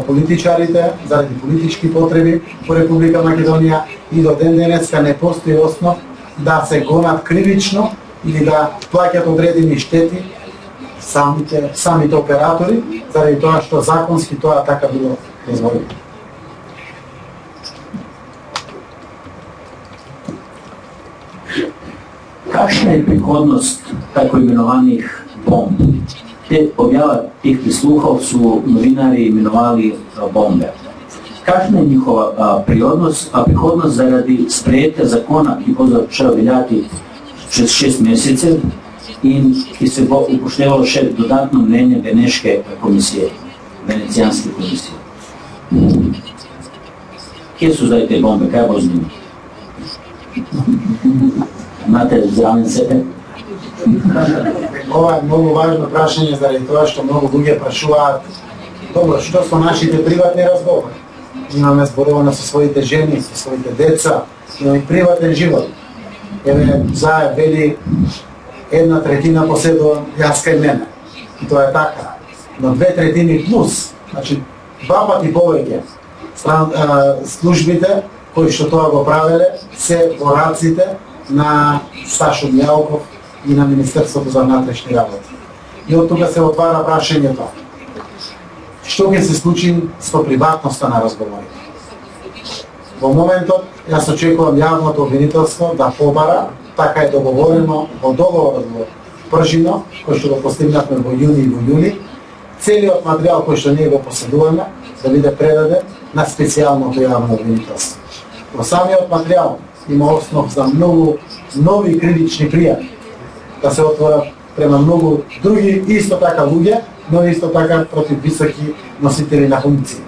политичарите заради политички потреби во Република Македонија и до ден денеска не постои основ да се гонат кривично или да плаќат одредени штети самите оператори заради тоа што законски тоа така било дозволено. Каква е приходност тако именуваних бомби? Те објават тих прислухов су новинари именували бомбе. Каква е njihova приходност заради спрејете закона ки позачеа велјати чрез 6 месеци и ки се упоштевало додатно мнење Венешке комисија, Венецијански комисија. Ке су заите бомбе, кај во ними? Имате здравен себе? Ова е многу важно прашање заради тоа што многу луѓе прашуваат добро, што со нашите приватни разговори? Имаме зборувано со своите жени, со своите деца, имаме приватен живот. Еве, Заев вели 1/3 поседувам јас кај мене. И тоа е така. Но 2/3 плюс, значи 2 пати повеќе службите кои што тоа го правеле се во раците на Сашо Мјалков и на Министерството за внатрешни работи. И од тука се отвара прашањето. Што ќе се случи со приватноста на разговорите? Во моментот, јас очекувам јавното обвинителство да побара, така е договорено во договорот во Пржино, кој што го постигнавме во јуни и во јули, целиот материјал кој што ние го поседуваме да биде предаден на специјалното јавно обвинителство. Во самиот материјал има основ за многу нови кривични пријави да се отворат према многу други исто така луѓе, но исто така против високи носители на функции.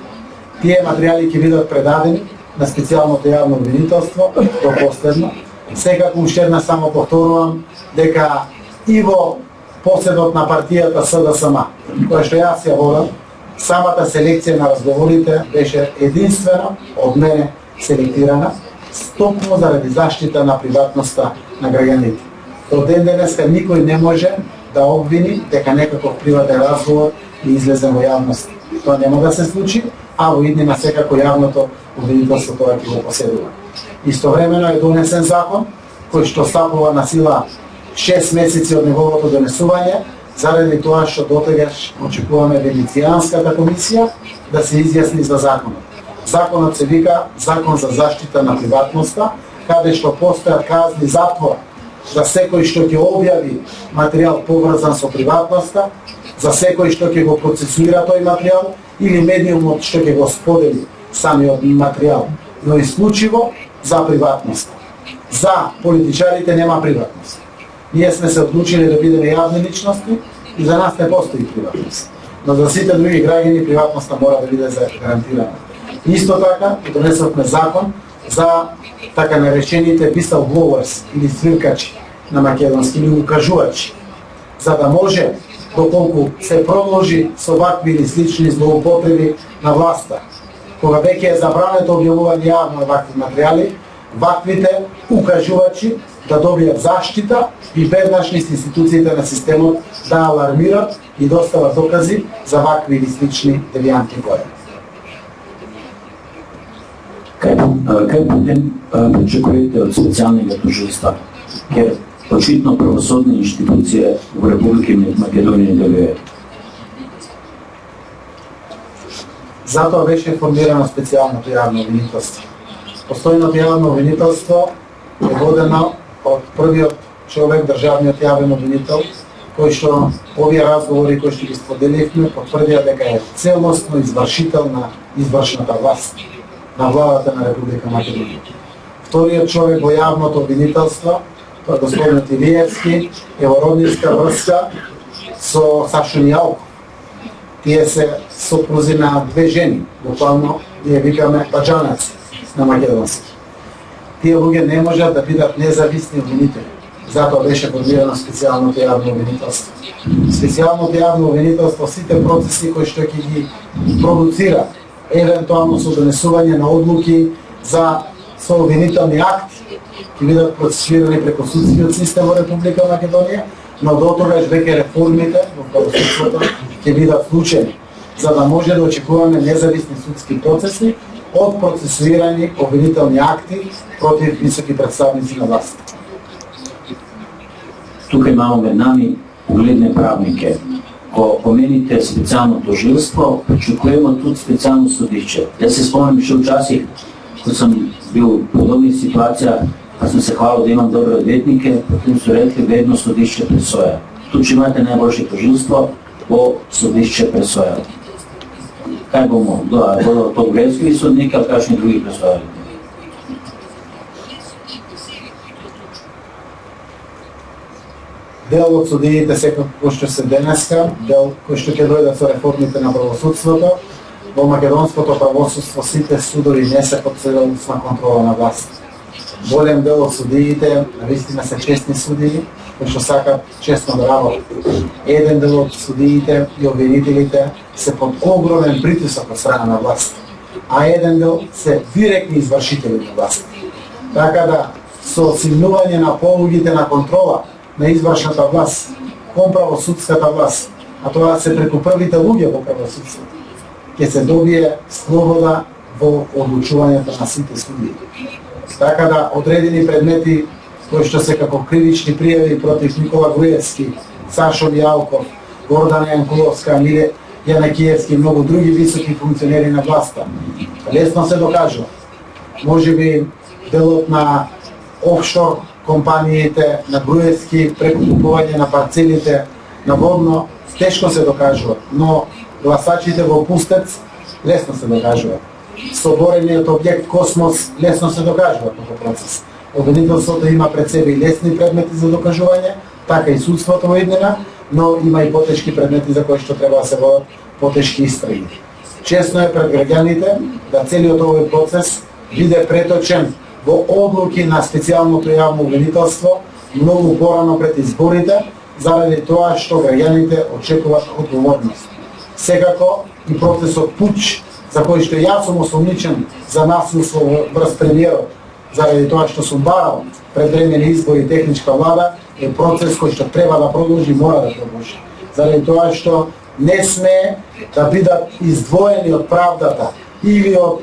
Тие материјали ќе бидат предадени на специјалното јавно обвинителство до последно. Секако уште една само повторувам дека и во поседот на партијата СДСМ, која што јас ја водам. Самата селекција на разговорите беше единствено од мене селектирана, токму заради заштита на приватноста на граѓаните. До ден денеска никој не може да обвини дека некаков приватен разговор и излезе во јавност. Тоа нема да се случи, а во иднина секако јавното обвинителство тоа ќе го поседува. Истовремено е донесен закон кој што стапува на сила 6 месеци од неговото донесување, заради тоа што дотегаш очекуваме Венецијанската комисија да се изјасни за законот. Законот се вика Закон за заштита на приватноста, каде што постојат казни затвор за секој што ќе објави материјал поврзан со приватноста, за секој што ќе го процесуира тој материјал или медиумот што ќе го сподели самиот материјал, но исклучиво за приватноста. За политичарите нема приватност. Ние сме се одлучили да бидеме јавни личности и за нас не постои приватност. Но за сите други граѓани приватноста мора да биде гарантирана. Исто така донесовме закон за така наречените whistleblowers или свиркачи на македонски или укажувачи, за да може доколку се продолжи со вакви или слични злоупотреби на власта, кога веќе е забрането објавување јавно на вакви материјали, ваквите укажувачи да добијат заштита и веднаш низ институциите на системот да алармират и достават докази за вакви или слични девијантни појави. Кај путем причекувате од специјалните тужилства, ker очитно правосудни институции во Република Македонија делуваат? Затоа беше формирано специјалното јавно обвинителство. Постојното јавно обвинителство е водено од првиот човек, државниот јавен обвинител, кој што овие разговори кои што ги споделивме потврдија дека е целосно извршител на извршната власт на владата на Република Македонија. Вториот човек во јавното обвинителство, тоа господин Илиевски, е во роднинска врска со Сашо Јалков. Тие се сопрузи на две жени, буквално ние викаме баџанаци на македонски. Тие луѓе не можат да бидат независни обвинители. Затоа беше формирано специјалното јавно обвинителство. Специјалното јавно обвинителство сите процеси кои што ќе ги продуцира, евентуално со донесување на одлуки за сообвинителни акти, ќе бидат процесирани преку судскиот систем во Република Македонија, но до тогаш веќе реформите во правосудството ќе бидат вклучени, за да може да очекуваме независни судски процеси од процесуирани обвинителни акти против високи представници на власт. Тука имаме нами угледни правники. Ко помените специјално тужилство, очекуваме тут специјално судиче. Ја се спомням што учасих, кога сам бил в подобна ситуација, аз сум се хвалил да имам добри одветнике, потом су рекли ведно судиче пресоја. Тут имате најбольше тужилство по судиче пресоја. Кај го му? До тоа грецки судник, а кашни други пресоја. Дел од судиите секако кој што се денеска, дел кој што ќе дојдат со реформите на правосудството, во македонското правосудство сите судови не се под целосна контрола на власт. Голем дел од судиите навистина се честни судии, кои што сакат честно да работат. Еден дел од судиите и обвинителите се под огромен притисок од страна на власт, а еден дел се директни извршители на власт. Така да, со симнување на полугите на контрола на извршната власт кон правосудската власт, а тоа се преку првите луѓе во правосудството, ќе се добие слобода во одлучувањето на сите судии. Така да, одредени предмети кои што се како кривични пријави против Никола Груевски, Сашо Јалков, Гордана Јанкуловска, Миле Јанакиевски и многу други високи функционери на власта, лесно се докажува. Можеби делот на офшор компаниите на Груевски преку купување на парцелите на водно тешко се докажува, но гласачите во Пустец лесно се докажува. Соборениот објект Космос лесно се докажува како процес. Обвинителството има пред себе и лесни предмети за докажување, така и судството во иднина, но има и потешки предмети за кои што треба да се водат потешки истраги. Чесно е пред граѓаните да целиот овој процес биде преточен во одлуки на специјалното јавно обвинителство многу порано пред изборите, заради тоа што граѓаните очекуваат одговорност. Секако и процесот пуч, за кој што јас сум осомничен за насилство врз премиерот, заради тоа што сум барал предвремени избори и техничка влада, е процес кој што треба да продолжи, мора да продолжи. Заради тоа што не сме да бидат издвоени од правдата или од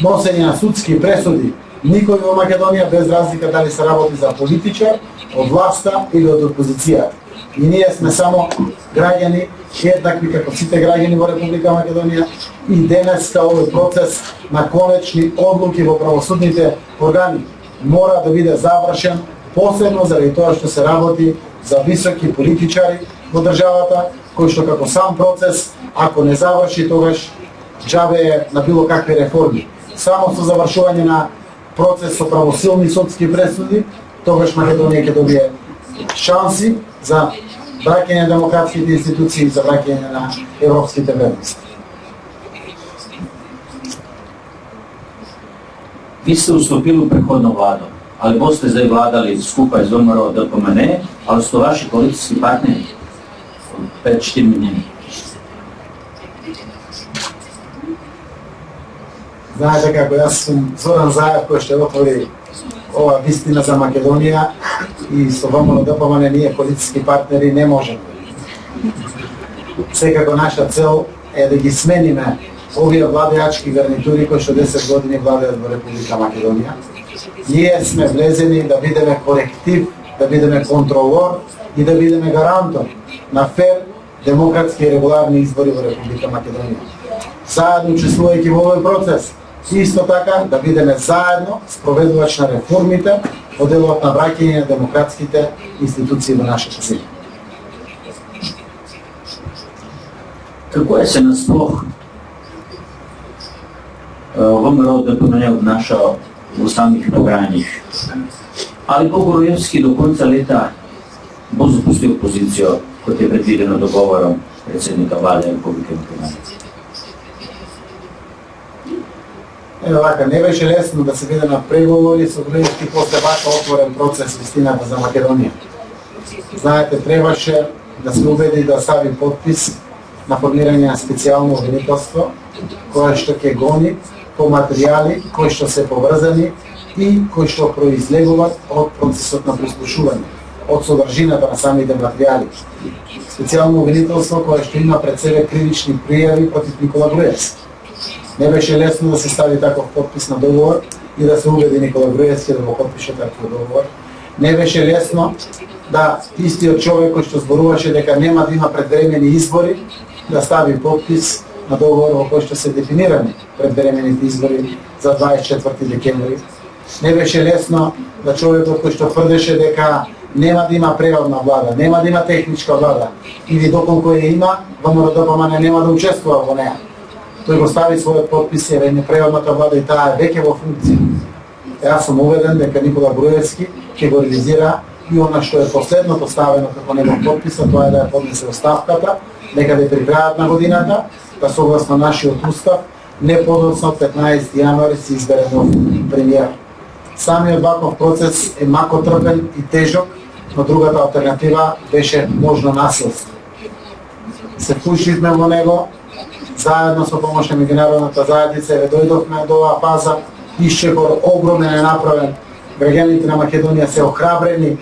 носење на судски пресуди никој во Македонија, без разлика дали се работи за политичар, од власта или од опозицијата. И ние сме само граѓани, еднакви како сите граѓани во Република Македонија, и денеска овој процес на конечни одлуки во правосудните органи мора да биде завршен, посебно заради тоа што се работи за високи политичари во државата, кој што како сам процес, ако не заврши, тогаш џабе е на било какви реформи. Само со завршување на процес со правосилни судски пресуди, тогаш Македонија ќе добие шанси за враќање на демократските институции и за враќање на европските вредности. Ви сте уступили у преходно владо, ali boste zdaj vladali skupaj z VMRO DPMNE, ali so vaši koalicijski partneri pred 4 dni? Знаете како, јас сум Зоран Заев кој што отвори ова вистина за Македонија и со ВМРО ДПМНЕ ние коалициски партнери не можеме. Секако наша цел е да ги смениме овие владеачки гарнитури кои што 10 години владеат во Република Македонија. Ние сме влезени да бидеме коректив, да бидеме контролор и да бидеме гарантор на фер, демократски и регуларни избори во Република Македонија. Заедно учествувајќи во овој процес, исто така да бидеме заедно спроведувач на реформите во делот на враќање на демократските институции во нашата земја. Како е се насплох ВМРО ДПМНЕ обнашao u samih programih. Ali Bogorojevski do konca leta bo zapustio poziciju kot je predvideno dogovorom predsjednika vlade Republike Makedonije. Evo ovako, ne беше лесно да се биде на преговори со Груевски после вака отворен процес вистината за Македонија. Знаете, требаше да се убеди да стави подпис на формирање на специјално обвинителство кое што ќе гони по материјали кои што се поврзани и кои што произлегуваат од процесот на прислушување, од содржината на самите материјали. Специјално обвинителство кое што има пред себе кривични пријави против Никола Груевски. Не беше лесно да се стави таков подпис на договор и да се убеди Никола Груевски да го подпише таков договор. Не беше лесно да истиот човек кој што зборуваше дека нема да има предвремени избори, да стави подпис на договор во кој што се дефинирани предвремените избори за 24 декември. Не беше лесно да човекот кој што тврдеше дека нема да има преводна влада, нема да има техничка влада или доколку ја има, ВМРО ДПМНЕ нема да учествува во неа. Тој го стави својот подпис и непреводната влада и таа е веќе во функција. Јас сум уведен дека Никола Груевски ќе го реализира и она што е последното ставено како негов подпис, тоа е да ја поднесе оставката некаде при крајот на годината, да согласно нашиот устав не подоцна 15 јануари се избере нов премиер. Самиот ваков процес е макотрпен и тежок, но другата алтернатива беше можно насилство. Се вклучивме во него, заедно со помош на меѓународната заедница, дојдовме до оваа фаза, исчекор огромен е направен, граѓаните на Македонија се охрабрени,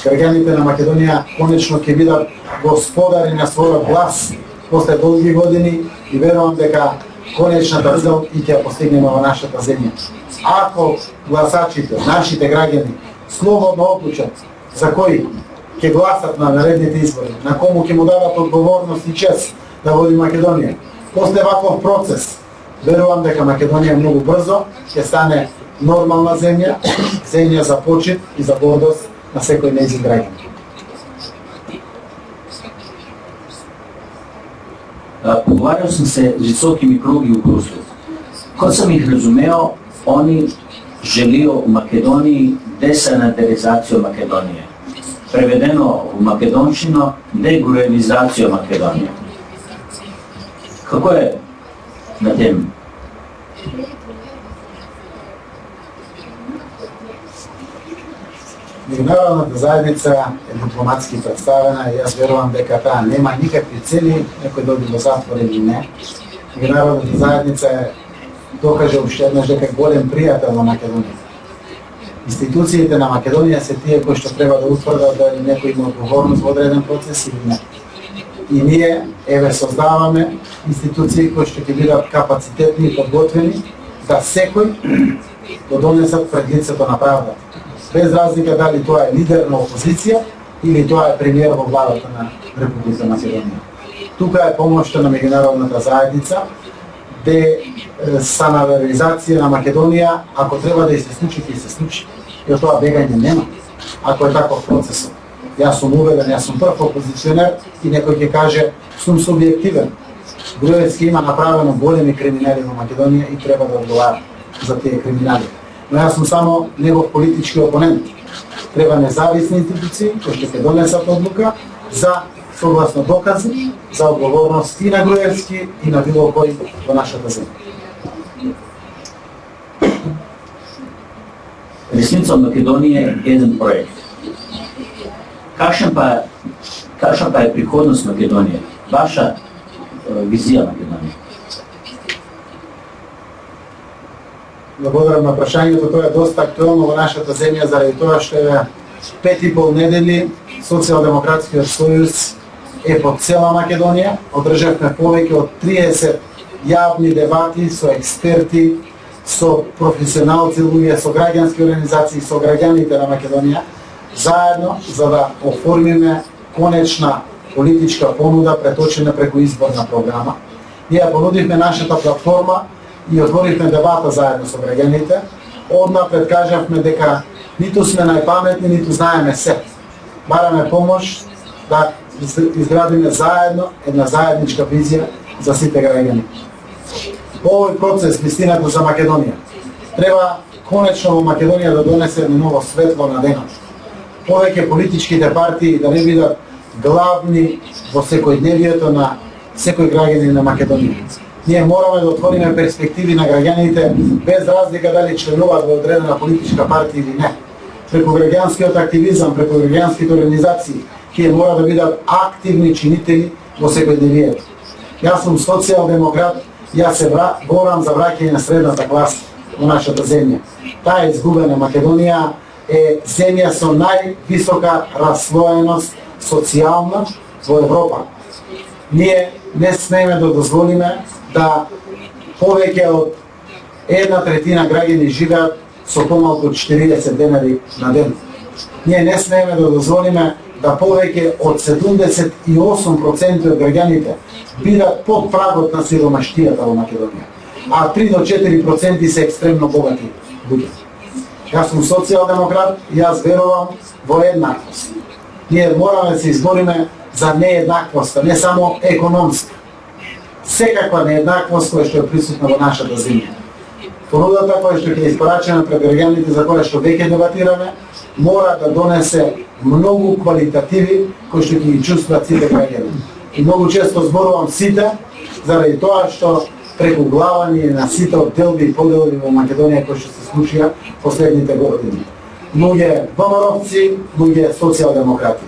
граѓаните на Македонија конечно ќе бидат господари на својот глас после долги години и верувам дека конечната цел и ќе ја постигнеме во нашата земја. Ако гласачите, нашите граѓани, слободно одлучат за кои ќе гласат на наредните избори, на кому ќе му дадат одговорност и чест да води Македонија, после ваков процес, верувам дека Македонија многу брзо ќе стане нормална земја, земја за почит и за гордост на секој нејзин граѓан. Поговарял sam se s visokimi krugi u Bruslu. Kot sam ih razumeo, oni želio u Makedoniji desanatarizaciju Makedonije. Prevedeno u makedončino, degruevizaciju Makedonije. Kako je na tem? Меѓународната заедница е дипломатски представена и јас верувам дека таа нема никакви цели, некој доби во затвор или не. Меѓународната заедница е докаже уште еднаш дека е голем пријател на Македонија. Институциите на Македонија се тие кои што треба да утврдат дали некој има одговорност во одреден процес или не. И ние еве создаваме институции кои што ќе бидат капацитетни и подготвени да секој го донесат пред лицето на правда. Без разлика дали тоа е лидер на опозиција или тоа е премиер во владата на Република Македонија. Тука е помошта на меѓународната заедница, санаваризација на Македонија, ако треба да се случи, ќе се случи. И од тоа бегање нема, ако е таков процесот. Јас сум убеден, јас сум прв опозиционер и некој ќе каже, сум субјективен. Груевски има направено големи криминали во Македонија и треба да одговара за тие криминали. Но јас сум само негов политички опонент. Треба независни институции кои што ќе донесат одлука за согласно докази за одговорност и на Груевски и на било кој во нашата земја. Ресница од Македонија е еден проект. Каква па е приходност Македонија? Ваша визија Македонија? Благодарам на прашањето, тоа е доста актуелно во нашата земја заради тоа што е 5,5 недели Социјалдемократскиот сојуз е по цела Македонија. Одржавме повеќе од 30 јавни дебати со експерти, со професионалци, луѓе, со граѓански организации, со граѓаните на Македонија, заедно за да оформиме конечна политичка понуда преточена преку изборна програма. Ние понудивме нашата платформа и отворивме дебата заедно со граѓаните. Однапред кажавме дека ниту сме најпаметни, ниту знаеме се. Бараме помош да изградиме заедно една заедничка визија за сите граѓани. Овој процес, вистината за Македонија, треба конечно во Македонија да донесе едно ново светло на денот. Повеќе политичките партии да не бидат главни во секојдневието на секој граѓанин на Македонија. Ние мораме да отвориме перспективи на граѓаните без разлика дали членуваат во одредена политичка партија или не. Преку граѓанскиот активизам, преку граѓанските организации, тие мора да бидат активни чинители во секојдневието. Јас сум социјалдемократ, јас се борам за враќање на средната класа во нашата земја. Таа изгубена Македонија е земја со највисока раслоеност социјална во Европа. Ние не смееме да дозволиме да повеќе од 1/3 граѓани живеат со помалку од 40 денари на ден. Ние не смееме да дозволиме да повеќе од 78% од граѓаните бидат под прагот на сиромаштијата во Македонија, а 3 до 4% се екстремно богати луѓе. Јас сум социјалдемократ и јас верувам во еднаквост. Ние мораме да се избориме за нееднаквост, не само економска. Секаква нееднаквост која што е присутна во нашата земја. Понудата која што ќе испорачена пред граѓаните за која што веќе дебатираме, мора да донесе многу квалитативи кои што ќе ги чувствуваат сите граѓани. И многу често зборувам сите, заради тоа што преку глава ни на сите одделби и поделби во Македонија кои што се случија последните години. Луѓе ВМРО-вци, луѓе социјалдемократи,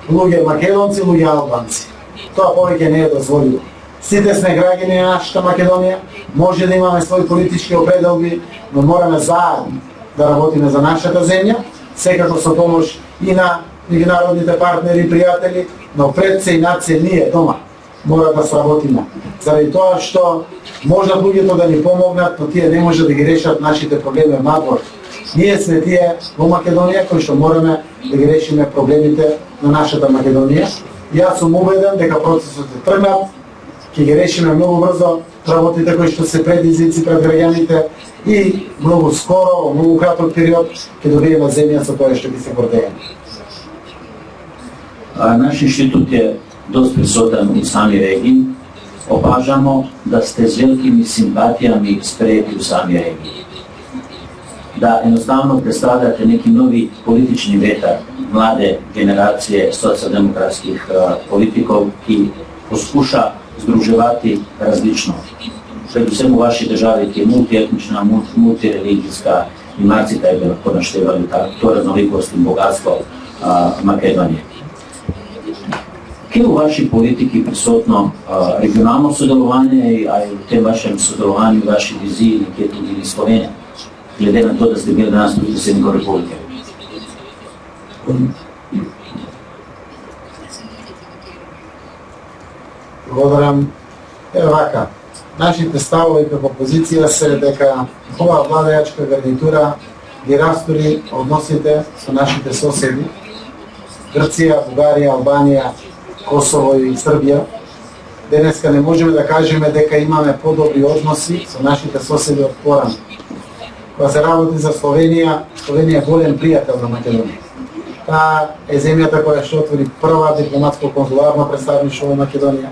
луѓе македонци, луѓе албанци. Тоа повеќе не е дозволено. Сите сме граѓани на нашата Македонија, може да имаме своји политички определби, но мораме заедно да работиме за нашата земја, секако со помош и на меѓународните партнери и пријатели, но пред се и над се ние дома мора да сработиме. Заради тоа што можат луѓето да ни помогнат, но тие не може да ги решат нашите проблеми надвор. Ние сме тие во Македонија кои што мораме да ги решиме проблемите на нашата Македонија. Јас сум убеден дека процесот е тргнат, ќе ги решиме многу брзо работите кои што се предизвици пред граѓаните и многу скоро, во многу краток период, ќе добиеме земја со која што би се гордееме. Наш институт е доста присутен у сами регии. Опажамо да сте с великими симпатијами спрети у сами регии. Да едноставно представljate neki novi politični vetar mlade generacije socijaldemokratskih politikov, ki poskuša združevati različno. Predvsem u vaši državi, ki je multietnična, multireligijska и Марците би понаштевали тоа разноликост и богатство Македонија. Ке у ваши политики присутно регионално соделување, а и те вашем соделување, ваши визии ке туди или Словенија, гледе на тоа да сте били данас председник Република? Благодарам. Ево вака, нашите ставови како позиција се дека оваа владеачка гарнитура ги растури односите со нашите соседи Грција, Бугарија, Албанија, Косово и Србија. Денеска не можеме да кажеме дека имаме подобри односи со нашите соседи од порано. Кога се работи за Словенија, Словенија е голем пријател на Македонија. Таа е земјата која што отвори прва дипломатско-конзуларно представништво во Македонија,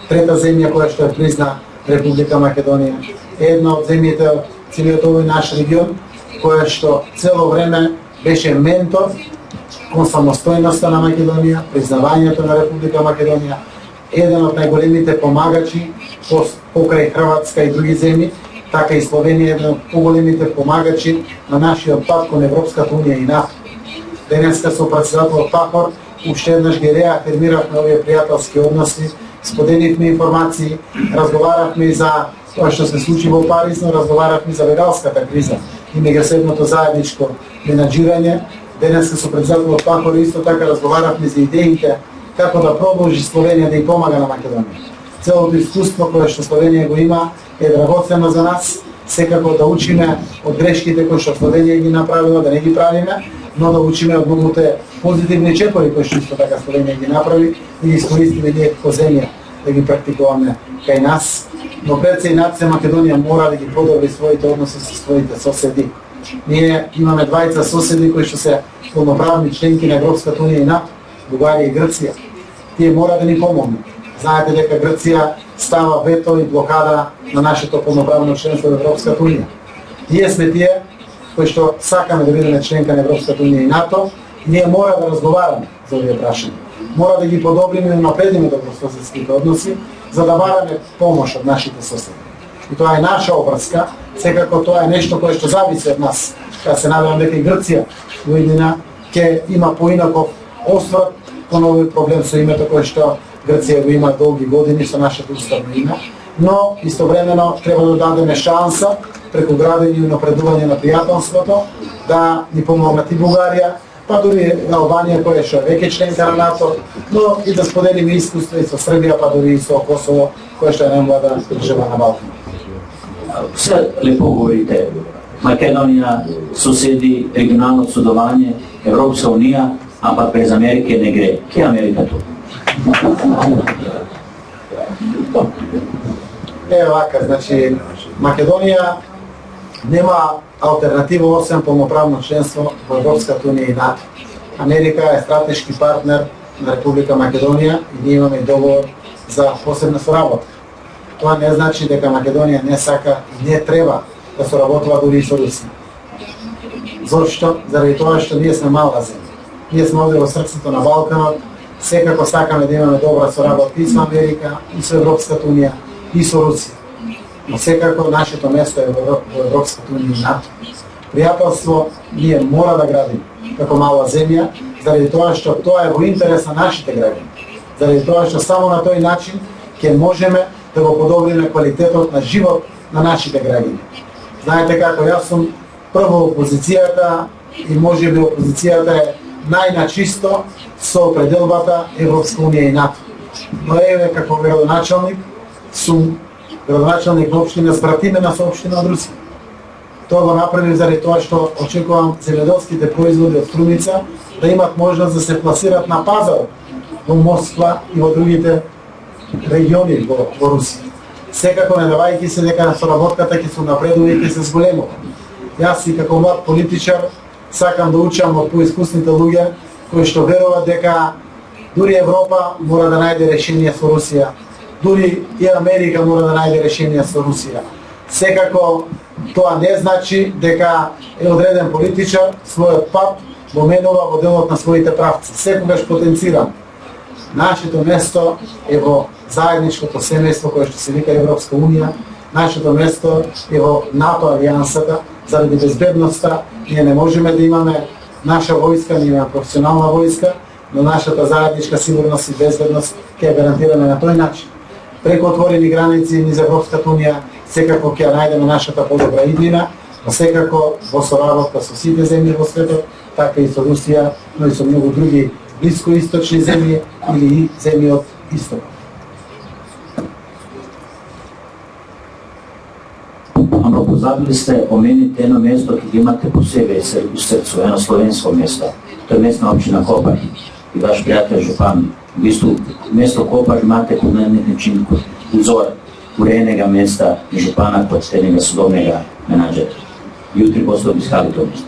трета земја која што е призна Република Македонија, една од земјите од целиот овој наш регион која што цело време беше ментор кон самостојноста на Македонија, признавањето на Република Македонија, еден од најголемите помагачи покрај Хрватска и други земји, така и Словенија еден од поголемите помагачи на нашиот пат кон Европската унија и НАТО. Денеска со председателот Пахор уште еднаш ги реафирмиравме овие пријателски односи, споделивме информации, разговаравме и за тоа што се случи во Париз, но разговаравме за бегалската криза и меѓусебното заедничко менаџирање. Денеска со председателот Пахор исто така разговаравме за идеите како да продолжи Словенија да ја помага на Македонија. Целото искуство кое што Словенија го има е драгоценно за нас, секако да учиме од грешките кои што Словенија ги направила, да не ги правиме, но да учиме од многуте позитивни чепори кои што исто така Словенија ги направи и ги искористиме ние како земја да ги практикуваме кај нас. Но пред се и над се Македонија мора да ги подобри своите односи со своите соседи. Ние имаме двајца соседи кои што се полноправни членки на Европската унија и НАТО, Бугарија и Грција. Тие мора да ни помогнат. Знаете дека Грција става вето и блокада на нашето полноправно членство во Европската унија. Ние сме тие кои што сакаме да бидеме членка на Европската унија и НАТО, ние мора да разговараме за овие прашања. Мора да ги подобриме и напредиме добрососедските односи, за да бараме помош од нашите соседи. И тоа е наша обврска, секако тоа е нешто кое што зависи од нас. Кога се надевам дека и Грција во иднина ќе има поинаков осврт кон овој проблем со името кое што Грција го има долги години со нашето уставно име, но истовремено треба да дадеме шанса преку градење и напредување на пријателството да ни помогнат и Бугарија, па дури Албанија која што е веќе членка на НАТО, но и да споделиме искуство и со Србија, па дури и со Косово, која што е најмлада држава на Балкан. Се лепо говорите, Македонија, соседи, регионално соделување, Европска унија, а пак без Америка не гре. Ке Америка тук? Вака, значи Македонија нема алтернатива освен полноправно членство во Европската унија и НАТО. Америка е стратешки партнер на Република Македонија и ние имаме договор за посебна соработка. Тоа не значи дека Македонија не сака и не треба да соработува дури и со Русија. Зошто? Заради тоа што ние сме мала земја. Ние сме овде во срцето на Балканот, секако сакаме да имаме добра соработка и со Америка, и со Европската унија, и со Русија. Но секако нашето место е во Европската унија и НАТО. Пријателство ние мора да градиме како мала земја, заради тоа што тоа е во интерес на нашите граѓани. Заради тоа што само на тој начин ќе можеме да го подобриме квалитетот на живот на нашите граѓани. Знаете како, јас сум прво опозицијата и можеби опозицијата е најначисто со определбата Европска унија и НАТО. Но еве како градоначалник сум градоначалник на општина Сбратимена со општина од Русија. Тоа го направив заради тоа што очекувам земјоделските производи од Струмица да имат можност да се пласират на пазар во Москва и во другите региони во Русија. Секако не давајќи се дека соработката ќе се напредува и ќе се зголемува. Јас и како млад политичар сакам да учам од поискусните луѓе кои што веруваат дека дури Европа мора да најде решение со Русија, дури и Америка мора да најде решение со Русија. Секако тоа не значи дека е одреден политичар својот пат го менува во делот на своите правци. Секогаш потенцирам. Нашето место е во заедничкото семејство кое што се вика Европска унија, нашето место е во НАТО алијансата, заради безбедноста, ние не можеме да имаме наша војска, ние имаме професионална војска, но нашата заедничка сигурност и безбедност ќе гарантираме на тој начин. Преку отворени граници низ Европската унија, секако ќе најдеме нашата подобра иднина, но секако во соработка со сите земји во светот, така и со Русија, но и со многу други блискоисточни земји или земји од истокот. Ама позабили сте омените едно место ќе имате по себе у срцу, едно словенско место. Тоа е местна општина Копар и ваш пријател жупан. Исто место Копар имате по еден начин узор уреденега места на жупана кој сте нега судовнега менаџер. Јутри после обискали тоа место.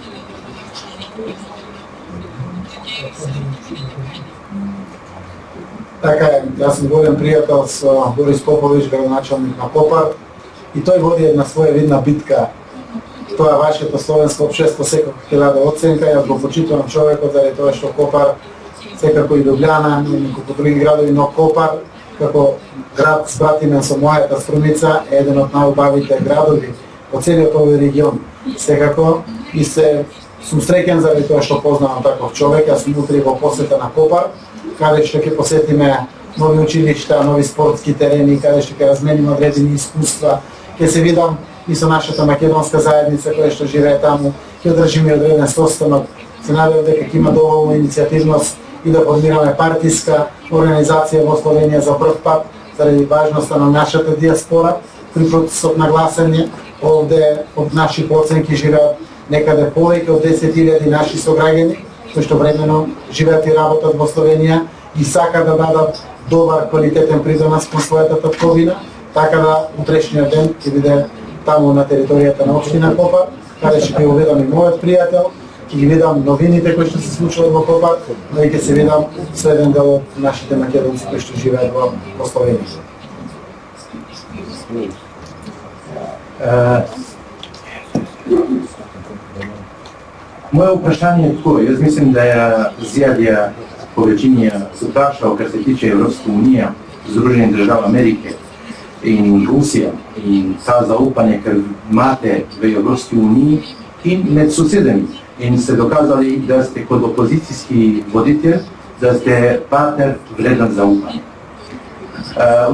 Така е, јас сум голем пријател со Борис Попович, градоначалник на Копар, и тој води една своевидна битка. Тоа вашето словенско општество секако ќе даде оценка, јас го почитувам човекот заради тоа што Копар, секако и Лјубљана, и неколку други градови, но Копар, како град сбратимен со мојата Струмица, е еден од најубавите градови во целиот овој регион. Секако и сум среќен заради тоа што познавам таков човек. Јас сум утре во посета на Копар, каде што ќе посетиме нови училишта, нови спортски терени, каде што ќе размениме одредени искуства, ќе се видам и со нашата македонска заедница која што живее таму, ќе одржиме одреден состанок. Се надевам дека ќе има доволно иницијативност и да формираме партиска организација во Словенија за прв пат, заради важноста на нашата диаспора. При процесот на гласање овде од наши оценки живеат некаде повеќе од 10.000 наши сограѓани, кои што времено живеат и работат во Словенија и сака да дадат добар квалитетен придонес кон својата татковина, така да утрешниот ден ќе биде таму на територијата на општина Копар, каде ќе ги уведам и мојот пријател, ќе ги видам новините кои што се случуваат во Копар, но и ќе се видам со еден дел од нашите македонци кои што живеат во Словенија. Моје прашање е такова, јас мислам да ја Зијадија повеќиња се прашал кај се тиче Европска унија, Здружени држави Америке и Русија и таа заупање кај мате во Европски унија и меѓу соседени. И се доказали да сте код опозицијски водител, да сте партнер вреден за упање.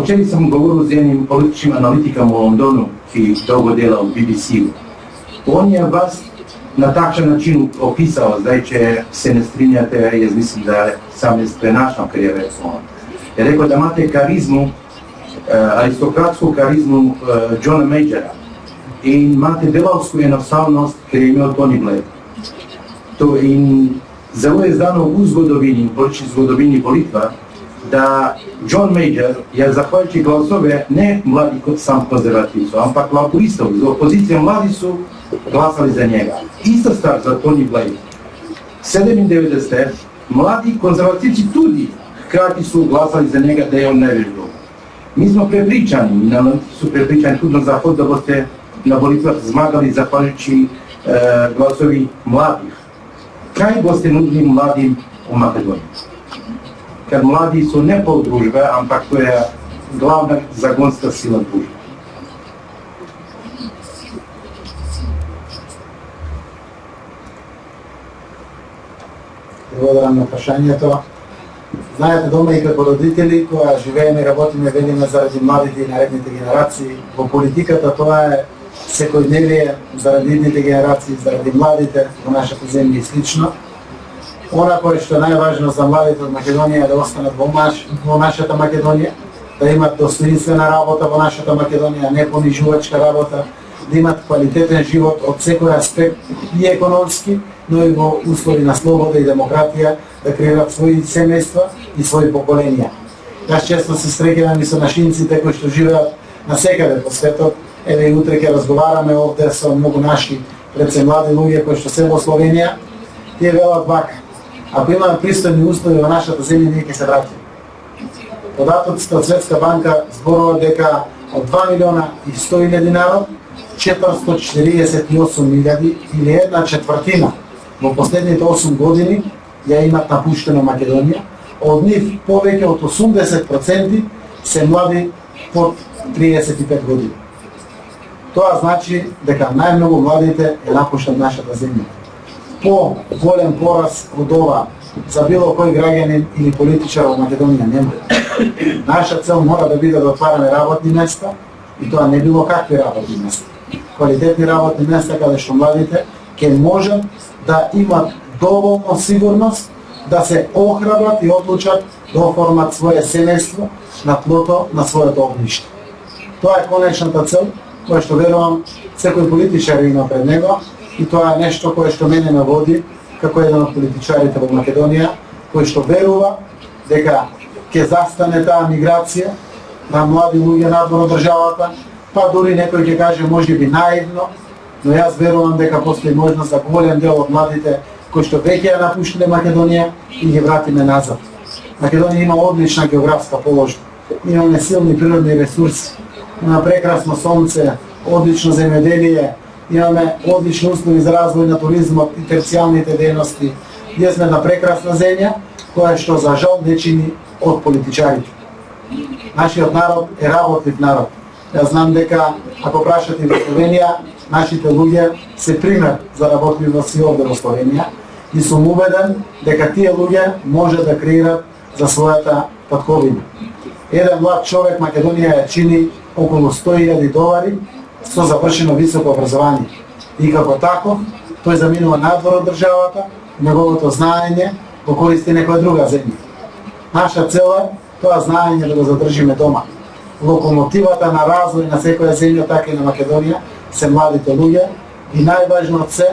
Учени сам говорил за едним политичkim аналитикам во Лондону и долго делал BBC. Он ја вас на такшен начин описал, знај, че се не стринјате, јас мислам да сам е пренашнал кај ја рекол. Ја рекол да имате каризму, аристократску каризму Џона Мејџера и имате деловску едноставност кај имел Тони Блер. То и за овој здано у згодовини, политични згодовини во Литва, да Џон Мејџер ја захвалчи гласове не млади сам конзервативци, ампак лабористов, за опозиција млади су гласали за njega. Ista stvar za Tony Blair. 97 mladi konzervativci tudi hkrati su glasali za njega da je on nevježdov. Mi smo prepričani, i analitici su prepričani tudi na Zahod da boste na volitvah zmagali zahvaljujući glasovi mladih. Kaj boste nudili mladim u Makedoniji? Kad mladi su ne pol družbe, ampak to je glavna zagonska sila družbe. Благодарам на прашањето. Знаете, дома и како родители, кога живееме и работиме, велиме заради младите и наредните генерации. Во политиката тоа е секојдневие заради идните генерации, заради младите во нашата земја и слично. Она кое што е најважно за младите од Македонија е да останат во нашата Македонија, да имат достоинствена работа во нашата Македонија, не понижувачка работа, да имат квалитетен живот од секој аспект и економски, но и во услови на слобода и демократија, да креират своји семејства и своји поколенија. Јас често се среќавам и со нашинците кои што живеат насекаде по светот. Еве и утре ќе разговараме овде со многу наши предсе млади луѓе кои што се во Словенија. Тие велат вака: ако имаме пристојни услови во нашата земја, ние ќе се враќаме. Податоците од Светска банка зборува дека од 2 милиона и 100.000 народ, 448.000 или една четвртина во последните 8 години ја имат напуштено Македонија. Од нив повеќе од 80% се млади под 35 години. тоа значи дека најмногу младите е напуштат нашата земја. По голем пораз од ова за било кој граѓанин или политичар во Македонија нема. Наша цел мора да биде да отвараме работни места и тоа не било какви работни места. Квалитетни работни места каде што младите ќе можат да имат доволно сигурност да се охрабрат и одлучат да оформат своје семејство на тлото на своето огниште. Тоа е конечната цел која што верувам секој политичар има пред него и тоа е нешто кое што мене ме води како еден од политичарите во Македонија, кој што верува дека ќе застане таа миграција на млади луѓе надвор од државата, па дури некој ќе каже можеби наивно, но јас верувам дека постои можност за голем дел од младите кои што веќе ја напуштиле Македонија и ги вратиме назад. Македонија има одлична географска положба, имаме силни природни ресурси, има прекрасно сонце, одлично земјоделие, имаме одлични услови за развој на туризмот и терцијалните дејности. Ние сме на прекрасна земја, која што за жал не чини од политичарите. Нашиот народ е работлив народ. Јас знам дека ако прашате во Словенија, нашите луѓе се пример за работливост и овде во Словенија и сум убеден дека тие луѓе може да креират за својата татковина. Еден млад човек Македонија ја чини околу 100.000 долари со завршено високо образование. И како таков, тој заминува надвор од државата, неговото знаење го користи некоја друга земја. Наша цел е тоа знаење да го задржиме дома. Локомотивата на развој на секоја земја, така и на Македонија, се младите луѓе и најважно од се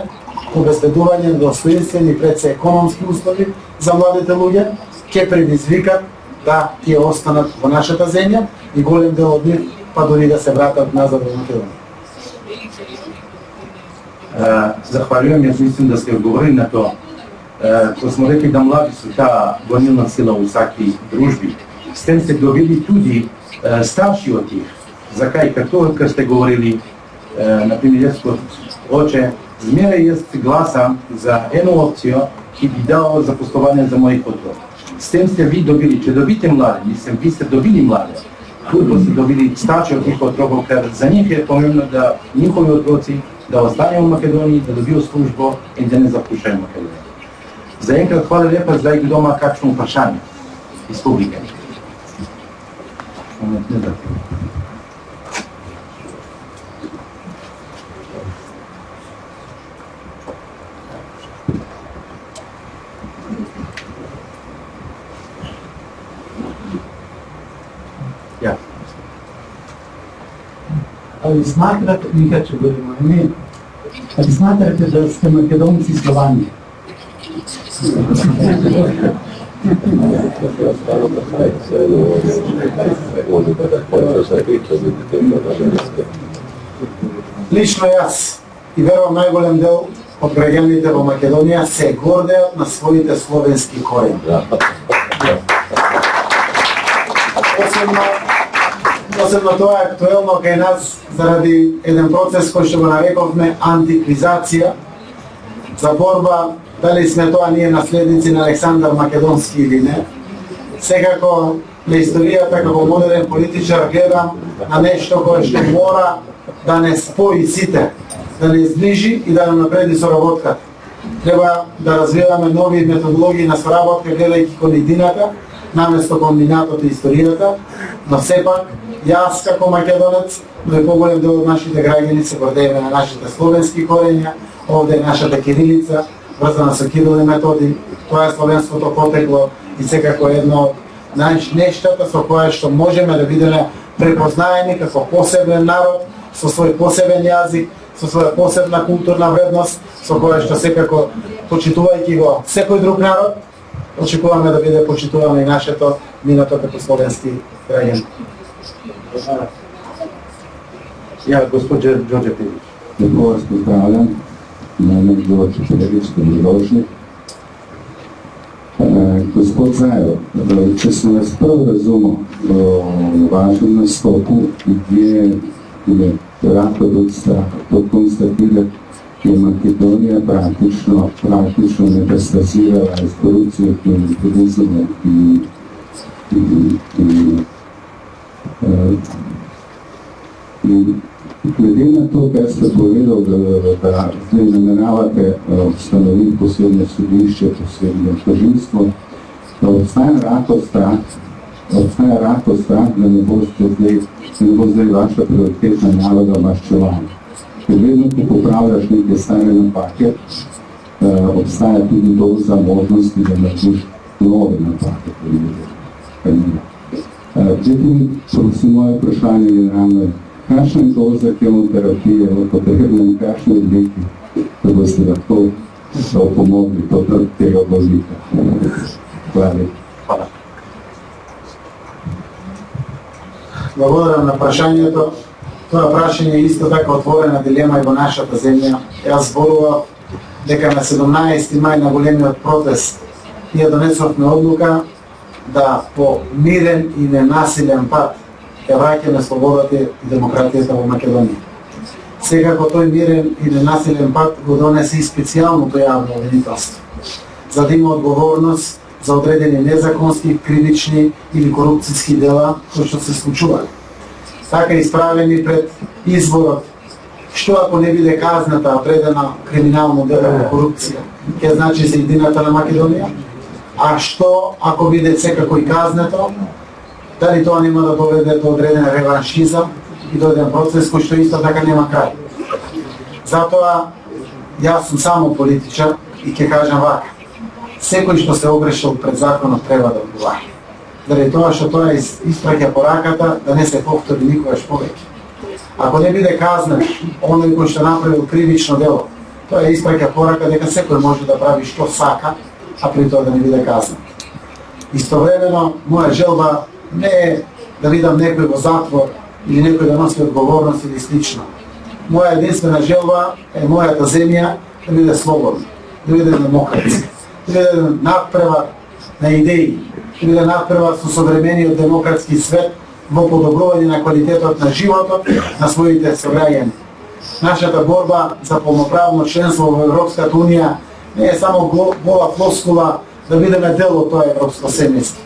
обезбедување на достоинствени пред се економски услови за младите луѓе ќе предизвикат да тие останат во нашата земја и голем дел од нив па дури да се вратат назад во Македонија. Захвалjujem, јас мислим да сте одговорили на тоа. Кога смо рекли да млади су таа гонилна сила у сакви дружби, с тем сте добили туди старши од тих. За кај како сте говорили, например, јас кога оче, змера јас гласам за една опција и би дал запослување за моји потоа. С тем сте ви добили, че добите млади, мислам, ви сте добили млади. Туди сте добили старши од тих отробов, каде за нив е помемно да нjihovi отроци да остане во Македонија, да добијат служба и да не запушаат Македонија. За енкрат хвала лепа за ги дома качно прашање из публика. Ali smatrate, nikad ću govorimo mi, ali smatrate da ste Makedonci Slovani? Lično јас и верувам најголем дел од граѓаните во Македонија се гордеат на своите словенски корени. Посебно тоа е актуелно кај нас заради еден процес кој што го нарековме антиквизација, за борба дали сме тоа ние наследници на Александар Македонски или не. Секако на историјата како модерен политичар гледам на нешто кое што мора да не спои сите, да не изближи и да не напреди соработката. Треба да развиваме нови методологии на соработка гледајќи кон идината, наместо кон минатото и историјата, но сепак јас како македонец, но и поголем дел од нашите граѓани се гордееме на нашите словенски корења, овде е нашата кирилица, врзана со Кирил и Методи, тоа е словенското потекло и секако едно од нештата со кое што можеме да бидеме препознаени како посебен народ, со свој посебен јазик, со своја посебна културна вредност, со која што секако, почитувајќи го секој друг народ, очекуваме да биде почитувано и нашето минато како словенски граѓани. Ја, госпоđe Đorđe Pilić. Dobro vas pozdravljam, mene je Đorđe Pilić, dobrodošli. Gospod Zajo, če sem vas prav razumel v vašem nastopu, gdje je lahko to konstatirati, je Makedonija praktično metastasirala s korupcijo, klientelizmom i glede na to, kar ste povedali, da zdaj nameravate ustanoviti posebno sodišče, posebno tožilstvo, da obstaja rahlo strah, da ne bo zdaj vaša prioritetna naloga maščevanja. Ker vedno, ko popravljaš neke stare napake, obstaja tudi doza možnosti, da narediš nove napake. Prosim, moje vprašanje je ravno, kakšna je doza kemoterapije v potrebnem, kakšne obliki, da boste lahko pomogli tega bolnika. Hvala. Благодарам на прашањето. Тоа прашање е исто така отворена дилема и во нашата земја. Јас зборував дека на 17 мај на големиот протест ние донесовме одлука да по мирен и ненасилен пат ја враќаме слободата и демократијата во Македонија. Секако тој мирен и ненасилен пат го донесе и специјалното јавно обвинителство, за да има одговорност за одредени незаконски, кривични или корупцијски дела кои што се случували. Така исправени пред изборот, што ако не биде казната одредена криминално дело на корупција, ќе значи за едината на Македонија, а што ако биде секако и казнето, дали тоа нема да доведе до одреден реваншизам и до еден процес кој што исто така нема крај. Затоа, јас сум само политичар и ќе кажам вака. Секој што се огрешил пред законот треба да одговара. Заради тоа што тоа испраќа пораката да не се повтори никогаш повеќе. Ако не биде казнен оној кој што направил кривично дело, тоа испраќа порака дека секој може да прави што сака, а при тоа да не биде казнен. Истовремено, моја желба не е да видам некој во затвор или некој да носи одговорност или слично. Моја единствена желба е мојата земја да биде слободна, да биде демократска, да биде надпревар на идеи, да биде надпревар со современиот демократски свет во подобрување на квалитетот на животот на своите сограѓани. Нашата борба за полноправно членство во Европската Унија не е само гола флоскула да бидеме дел од тоа европско семејство.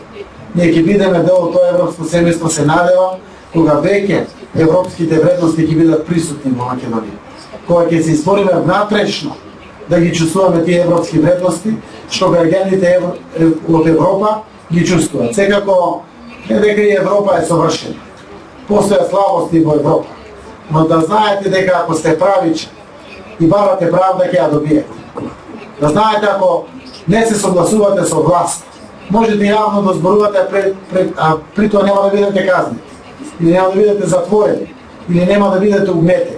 Ние ќе бидеме дел од тоа европско семејство, се надевам, кога веќе европските вредности ќе бидат присутни во Македонија. Кога ќе се избориме внатрешно да ги чувствуваме тие европски вредности, што граѓаните од Европа ги чувствуваат. Секако, не дека и Европа е совршена. Постојат слабости во Европа. Но да знаете дека ако сте правични и барате правда, ќе ја добиете. Да знаете ако не се согласувате со власт, можете јавно да зборувате, а при тоа нема да бидете казнени, или нема да бидете затворени, или нема да бидете угнетени.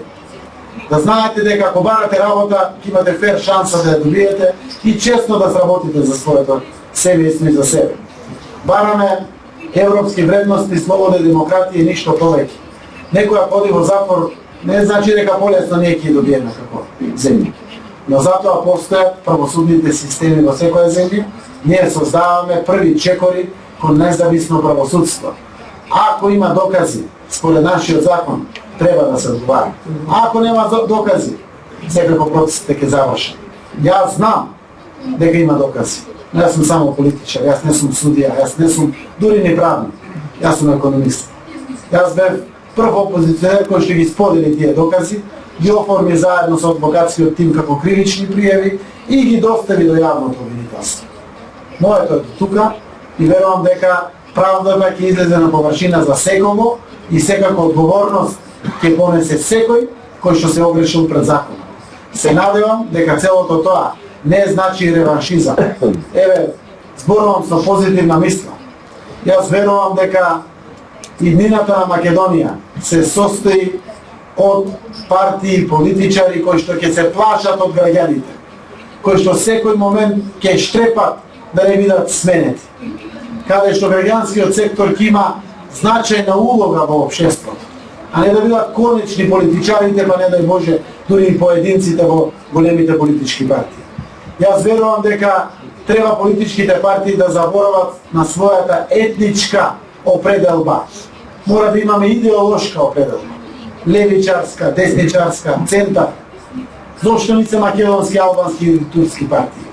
Да знаете дека ако барате работа, ќе имате фер шанса да ја добиете и честно да сработите за своето семејство и за себе. Бараме европски вредности, слобода и демократија и ништо повеќе. Некоја ходи во затвор, не значи дека полесно ние ќе добиеме како земја. Но затоа постојат правосудните системи во секоја земја. Ние создаваме први чекори кон независно правосудство. Ако има докази, според нашиот закон, треба да се одговара. Ако нема докази, секако процесите ќе завршат. Јас знам дека има докази. Јас сум само политичар, јас не сум судија, јас не сум дури ни правник. Јас сум економист. Јас бев прв опозиционер кој што ги сподели тие докази, ги оформи заедно со адвокатскиот тим како кривични пријави и ги достави до јавното обвинителство. Моето е до тука и верувам дека правдата ќе излезе на површина за секого и секако одговорност ќе понесе секој кој што се огрешил пред законот. Се надевам дека целото тоа не значи реваншизам. Еве, зборувам со позитивна мисла. Јас верувам дека иднината на Македонија се состои од партии и политичари кои што ќе се плашат од граѓаните, кои што секој момент ќе штрепат да не бидат сменети. Каде што граѓанскиот сектор ќе има значајна улога во општеството, а не да бидат конечни политичарите, па не дај Боже, дури и поединците во големите политички партии. Јас верувам дека треба политичките партии да заборават на својата етничка определба. Мора да имаме идеолошка определба. Левичарска, десничарска, центар. Зошто не се македонски, албански или турски партии?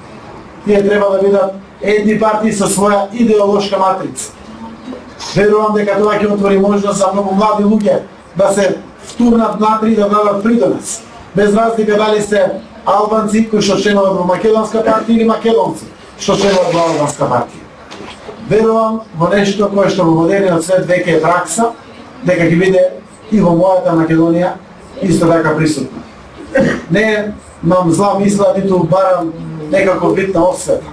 Тие треба да бидат едни партии со своја идеолошка матрица. Верувам дека тоа ќе отвори можност за многу млади луѓе да се втурнат напри да дадат придонес. Без разлика дали сте албанци кои што членуват во македонска партија или македонци што членуват во албанска партија. Верувам во нешто кое што во модерниот свет веќе е пракса, дека ќе биде и во мојата Македонија исто така присутна. Не имам зла мисла, ниту барам некако вид на освета.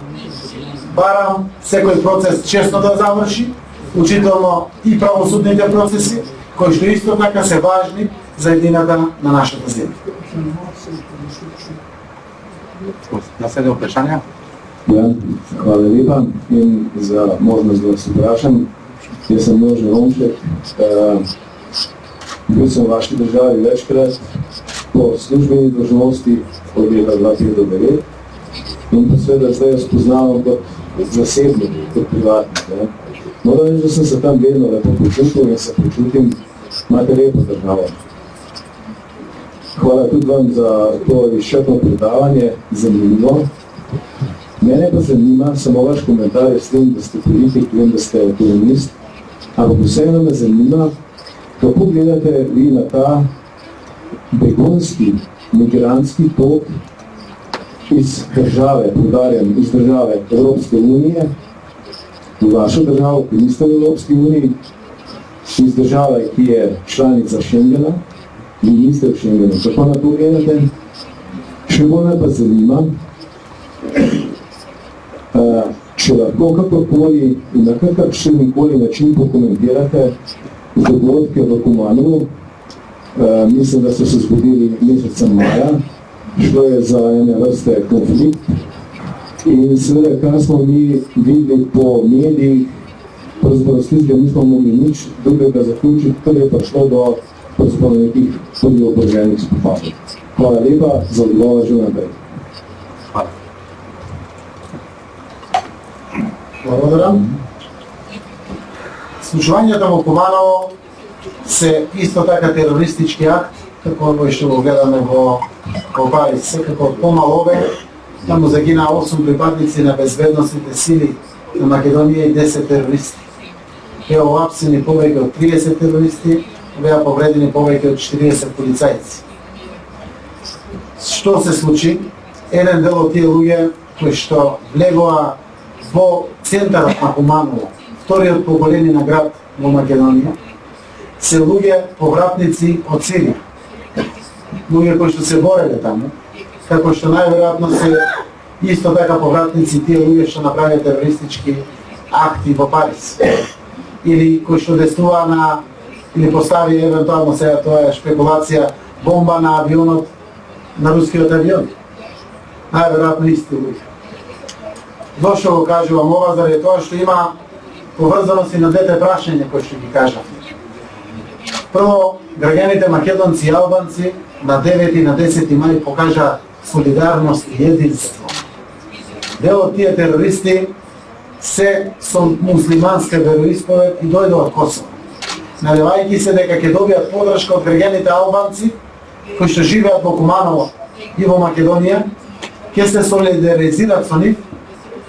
Барам секој процес честно да заврши, учително и правосудните процеси, кои што исто така се важни за едината на нашата земја. Наследно прашање? Ja, hvala lepa in za možnost, da se vprašam. Jaz sem Jože Romšek, bil sem v vaši državi večkrat po službeni dolžnosti od leta 2005 do 2009 in pa seveda zdaj jo spoznavam kot zasebnik, kot privatnik. Moram reči, da sem se tam vedno lepo počutil in se počutim, imate lepo državo. Hvala tudi vam za to izčrpno predavanje, zanimivo. Mene pa zanima samo vaš komentar, s tem, da ste politik, vem, da ste ekonomist, ampak vseeno me zanima, kako gledate vi na ta begunski, migrantski tok iz države, poudarjam, iz države Evropske unije, v vašo državo, ki niste v Evropski uniji, iz države, ki je članica Schengena, vi niste v Schengenu. Kako na to gledate? Še bolj me pa zanima, če lahko kakorkoli in na kakršenkoli način pokomentirate dogodke v Kumanovu, mislim, da so se zgodili meseca maja, šlo je za ene vrste konflikt in seveda, kar smo mi videli po medijih, pravzaprav slizga nismo mogli nič drugega zaključiti, kar je prišlo do pravzaprav nekih tudi oboroženih spopadov. Hvala lepa za odgovor že naprej. Hvala. Благодарам. Случувањето во Куманово се исто така терористички акт, како кој што го гледаме во Париз. Секако од помал ове, таму загина 8 припадници на безбедносните сили на Македонија и 10 терористи. Беа уапсени повеќе од 30 терористи, беа повредени повеќе од 40 полицајци. Што се случи? Еден дел од тие луѓе кои што влегоа во центарот на Куманово, вториот по големина град во Македонија, се луѓе повратници од Сирија. Луѓе кои што се бореле таму, како што најверојатно се исто така повратници тие луѓе што направи терористички акти во Париз. Или кои што действува на, или постави евентуално, сега тоа е шпекулација, бомба на авионот, на рускиот авион. Најверојатно исти луѓе. Зошто го кажувам ова? Заради тоа што има поврзаност и на двете прашања кои што ги кажав. Прво, граѓаните македонци и албанци на 9 и на 10 мај покажа солидарност и единство. Дел од тие терористи се со муслиманска вероисповед и дојдоа од Косово. Надевајќи се дека ќе добијат подршка од граѓаните албанци кои што живеат во Куманово и во Македонија, ќе се солидаризират со нив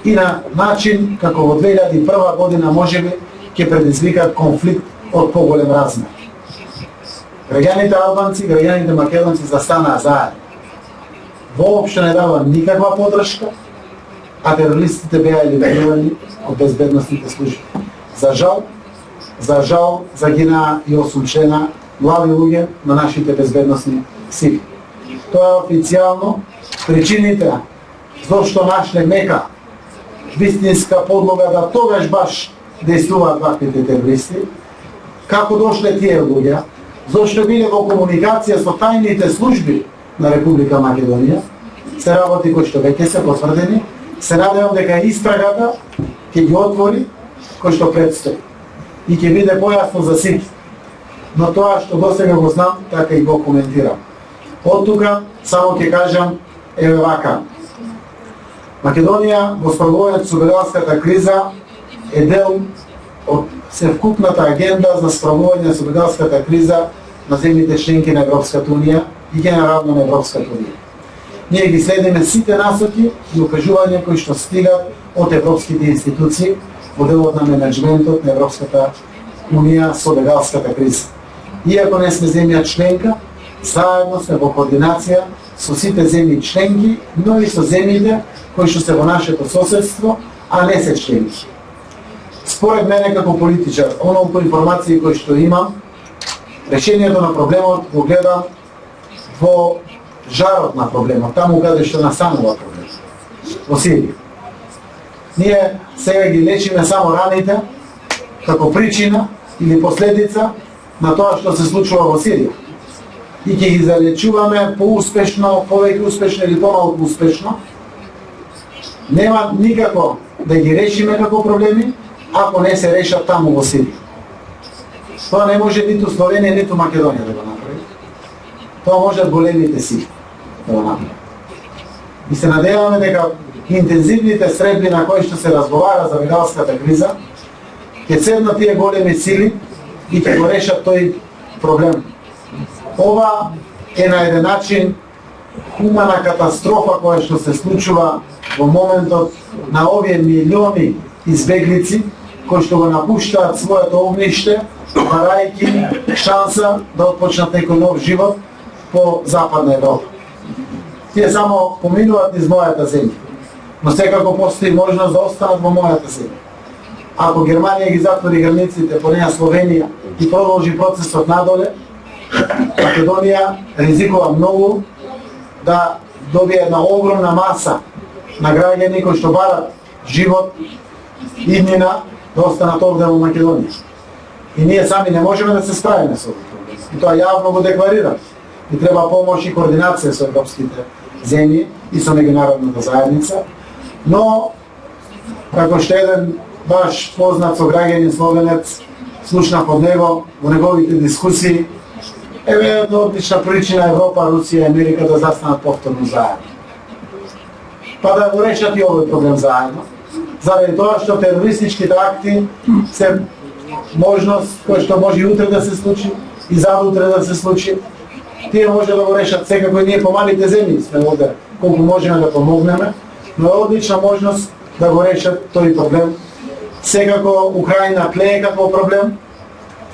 и на начин како во 2001 година можеби ќе предизвикат конфликт од поголем размер. Граѓаните албанци, граѓаните македонци застанаа заедно. Воопшто не дава никаква подршка, а терористите беа елиминирани од безбедносните служби. За жал загинаа и 8 члена млади луѓе на нашите безбедносни сили. Тоа е официјално причините зошто нашле мека вистинска подлога да тогаш баш действуваат ваквите терористи, како дошле тие луѓе, зошто биле во комуникација со тајните служби на Република Македонија, се работи кои што веќе се потврдени, се надевам дека истрагата ќе ги отвори кој што предстои и ќе биде појасно за сите. Но тоа што досега го знам, така и го коментирам. Од тука само ќе кажам еве вака. Македонија во справувањето со бегалската криза е дел од севкупната агенда за справување со бегалската криза на земјите членки на Европската унија и генерално на Европската унија. Ние ги следиме сите насоки и укажувања кои што стигат од европските институции во делот на менеджментот на Европската унија со бегалската криза. Иако не сме земја членка, заедно сме во координација со сите земји членки, но и со земјите кои што се во нашето соседство, а не се членки. Според мене како политичар, онолку информации кои што имам, решението на проблемот го гледам во жарот на проблемот, таму каде што настанува проблемот, во Сирија. Ние сега ги лечиме само раните како причина или последица на тоа што се случува во Сирија. И ќе ги залечуваме поуспешно, повеќе успешно или помалку успешно. Нема никако да ги решиме како проблеми, ако не се решат таму во Сирија. Тоа не може ниту Словенија, ниту Македонија да го направи. Тоа можат големите сили да го направи. И се надеваме дека интензивните средби на кои што се разговара за бегалската криза, ќе седнат тие големи сили и ќе го решат тој проблем. Ова е на еден начин хумана катастрофа која што се случува во моментот на овие милиони избеглици кои што го напуштаат своето огниште, барајќи шанса да отпочнат некој нов живот по Западна Европа. Тие само поминуваат низ мојата земја, но секако постои можност да останат во мојата земја. Ако Германија ги затвори границите, по неја Словенија и продолжи процесот надоле, Македонија ризикува многу да добие една огромна маса на граѓани кои што барат живот, иднина, да останат овде во Македонија. И ние сами не можеме да се справиме со тоа. И тоа јавно го декларирам. И треба помош и координација со европските земји и со меѓународната заедница. Но, како што еден баш познат со граѓанин словенец, слушнав од него во неговите дискусии, еве една одлична причина Европа, Русија и Америка да застанат повторно заедно. Па да го решат и овој проблем заедно. Заради тоа што терористичките акти се можност кој што може и утре да се случи, и завутре да се случи. Тие може да го решат секако и ние помалите земји сме овде, колку можеме да помогнеме, но е одлична можност да го решат тој проблем. Секако Украина тлее како проблем,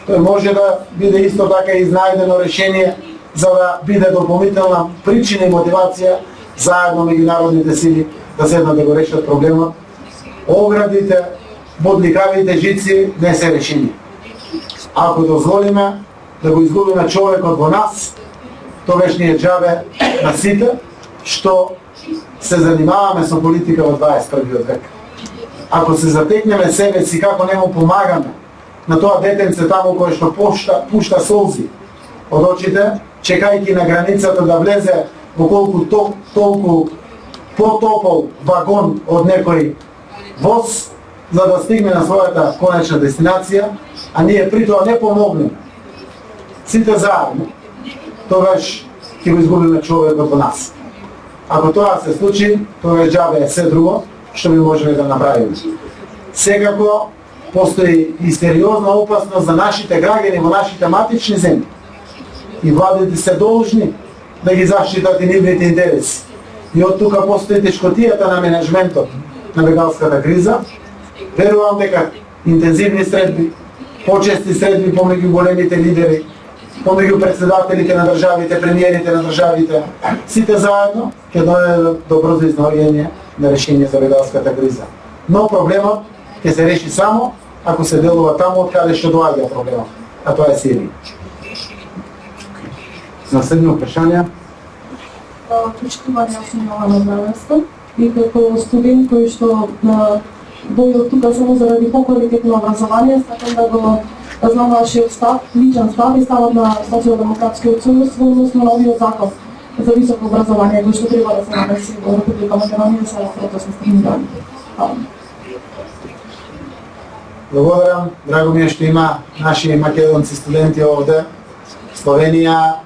тој може да биде исто така изнајдено решение за да биде дополнителна причина и мотивација заедно меѓународните сили да седнат да го решат проблемот. Оградите, бодликавите жици не се решени. Ако дозволиме да го изгубиме човекот во нас, тогаш ни е џабе на сите што се занимаваме со политика во 21. век. Ако се затекнеме себе си како не му помагаме на тоа детенце таму кој што пушта солзи од очите, чекајќи на границата да влезе во колку толку потопол вагон од некој воз, за да стигне на својата конечна дестинација, а ние при тоа не помогнеме сите заедно, тогаш ќе го изгубиме човекот во нас. Ако тоа се случи, тогаш џабе е се друго што би можеле да направиме. Секако постои и сериозна опасност за нашите граѓани во нашите матични земји. И владите се должни да ги заштитат и нивните интереси. И од тука постои тешкотијата на менеджментот на бегалската криза. Верувам дека интензивни средби, почести средби помеѓу големите лидери, помеѓу председателите на државите, премиерите на државите, сите заедно ќе доведат до брзо изнаоѓање на решение за бегалската криза. Но проблемот ќе се реши само ако се делува таму од каде што доаѓа проблемот, а тоа е Сирија. Следно прашање. Почитувани Јована Здравенска и како студент кој што дојдов тука само заради поквалитетно образование, сакам да знам вашиот став, личен став и ставот на Социјалдемократскиот сојуз во однос на новиот закон за високо образование кој што треба да се намеси во Република Македонија со протестни стимуланти. Благодарам, драго ми е што има наши македонци студенти овде. Словенија,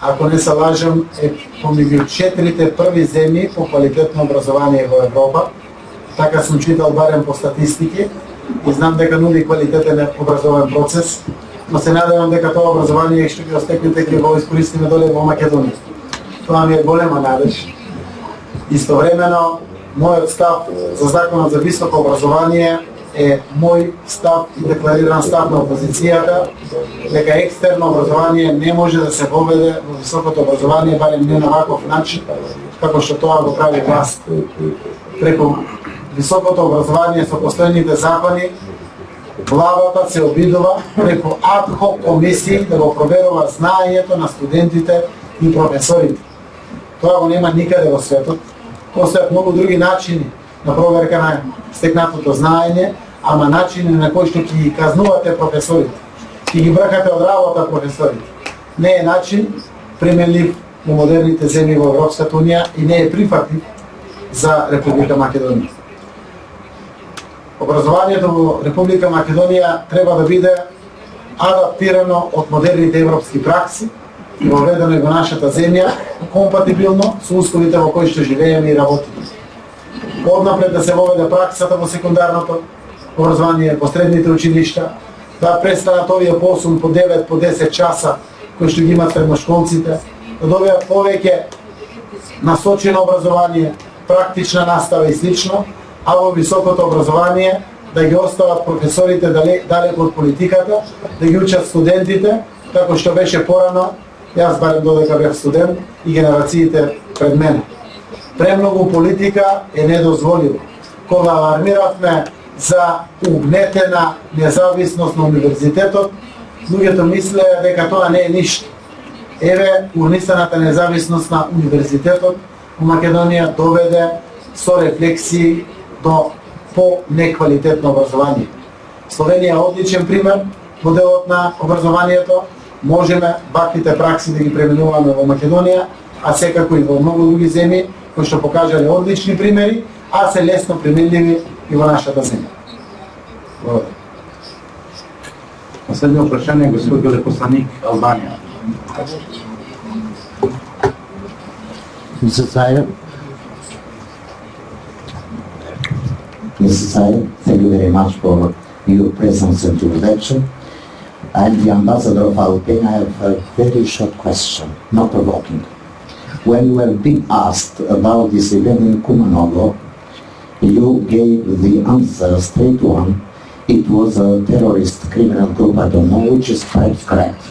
ако не се лажам, е помеѓу 4-те први земји по квалитетно образование во Европа. Така сум читал барем по статистики и знам дека нуди квалитетен образовен процес, но се надевам дека тоа образование што ќе остекнете ќе го искористиме доле во Македонија. Тоа ми е голема надеж. Истовремено, мојот став за законот за високо образование е мој став и деклариран став на опозицијата дека екстерно образование не може да се воведе во високото образование, барем не на ваков начин, како што тоа го прави власт. Преку високото образование со постојните закони, владата се обидува преку адхок комисии да го проверува знаењето на студентите и професорите. Тоа го нема никаде во светот. Постојат многу други начини на проверка на стекнатото знаење, ама начини на кои што ќе ги казнувате професорите, ќе ги бркате од работа професорите. Не е начин применлив во модерните земји во Европската унија и не е прифатлив за Република Македонија. Образованието во Република Македонија треба да биде адаптирано од модерните европски пракси и воведено и во нашата земја, компатибилно со условите во кои што живееме и работиме. Однапред да се воведе праксата во секундарното образование, по средните училишта, да престанат овие по 8, по 9, по 10 часа кои што ги имат средношколците, да добијат повеќе насочено образование, практична настава и слично, а во високото образование да ги остават професорите далеко од политиката, да ги учат студентите, како што беше порано, јас барем додека бев студент и генерациите пред мене. Премногу политика е недозволива. Кога алармиравме за угнетена независност на универзитетот, луѓето мислеа дека тоа не е ништо. Еве, урнисаната независност на универзитетот во Македонија доведе со рефлексии до по-неквалитетно образование. Словенија е одличен пример во делот на образованието. Можеме ваквите пракси да ги пременуваме во Македонија, а секако и во многу други земји кои што покажале одлични примери, а се лесно применливи и во нашата земја. Благодарам. Последно прашање, господин велепосланик Албанија. Mr. Sayer, thank you very much for your presence and your lecture. I am the ambassador of Albania. I have a very short question, not provoking. When you were being asked about this event in Kumanovo, you gave the answer, straight one. It was a terrorist criminal group, I don't know, which is quite correct.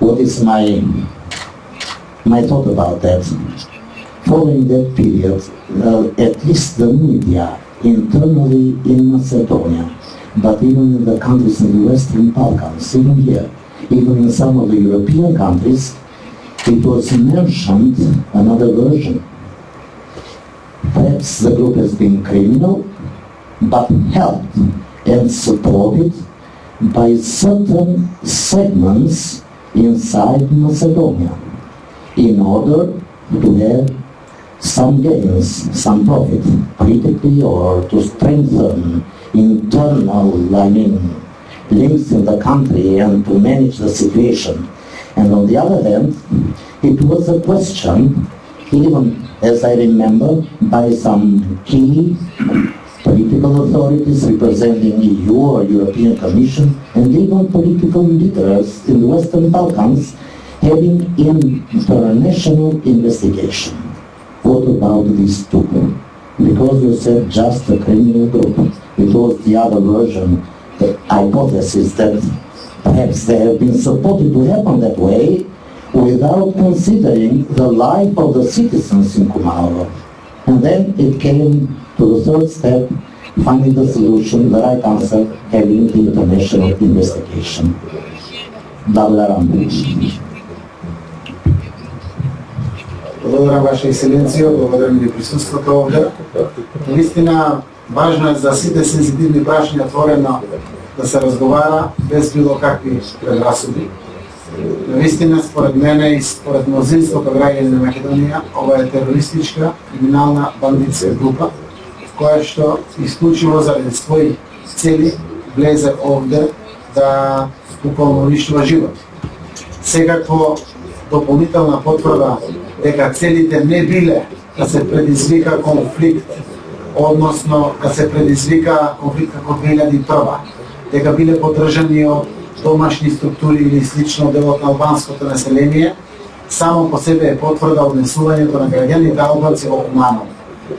What is my thought about that? Following that period, at least the media internally in Macedonia, but even in the countries in the Western Balkans, even here, even in some of the European countries, it was mentioned another version. Perhaps the group has been criminal, but helped and supported by certain segments inside Macedonia in order to have some gains, some profit, politically, or to strengthen internal, links in the country and to manage the situation. And on the other hand, it was a question, even as I remember, by some key political authorities representing EU or European Commission, and even political leaders in the Western Balkans having international investigation. What about these two? Because you said just a criminal group. It was the other version, the hypothesis that perhaps they have been supported to happen that way without considering the life of the citizens in Kumanovo. And then it came to the third step, finding the solution, the right answer, having the international investigation. Благодарам. Благодарам, Ваша Екселенцијо, благодарам ви присуството овде. Наистина, важно е за сите сензитивни прашања отворено да се разговара без било какви предрасуди. Наистина, според мене и според мнозинството граѓани на Македонија, ова е терористичка, криминална, бандитска група, која што исклучиво заради своји цели влезе овде да буквално уништува живот. Секакво дополнителна потврда дека целите не биле да се предизвика конфликт, односно да се предизвика конфликт како 2001, дека биле поддржани од домашни структури или слично делот на албанското население, само по себе е потврда однесувањето на граѓаните албанци во Куманово.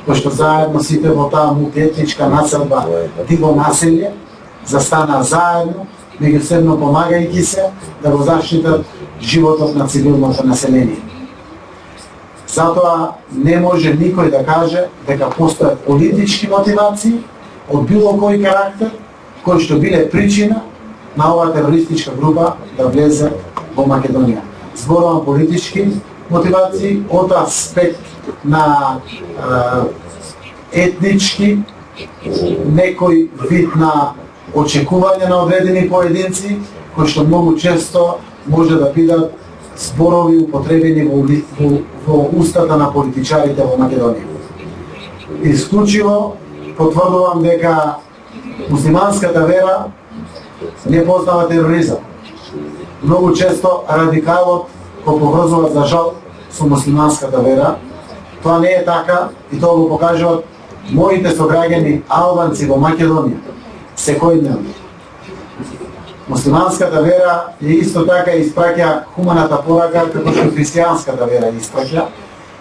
пошто заедно сите во таа мултиетничка населба диво населје застана заедно, меѓусебно помагајќи се да го заштитат животот на цивилното население. Затоа не може никој да каже дека постојат политички мотивации од било кој карактер кои што биле причина на оваа терористичка група да влезе во Македонија. Зборувам политички мотивации од аспект на етнички, некој вид на очекување на одредени поединци, кои што многу често може да бидат зборови употребени во устата на политичарите во Македонија. Исклучиво потврдувам дека муслиманската вера не познава тероризам. Многу често радикалот го погрозува за жал со муслиманската вера. Тоа не е така и тоа го покажуваат моите сограѓани албанци во Македонија секојдневно. Муслиманската вера е исто така испраќа хуманата порака како што христијанската вера испраќа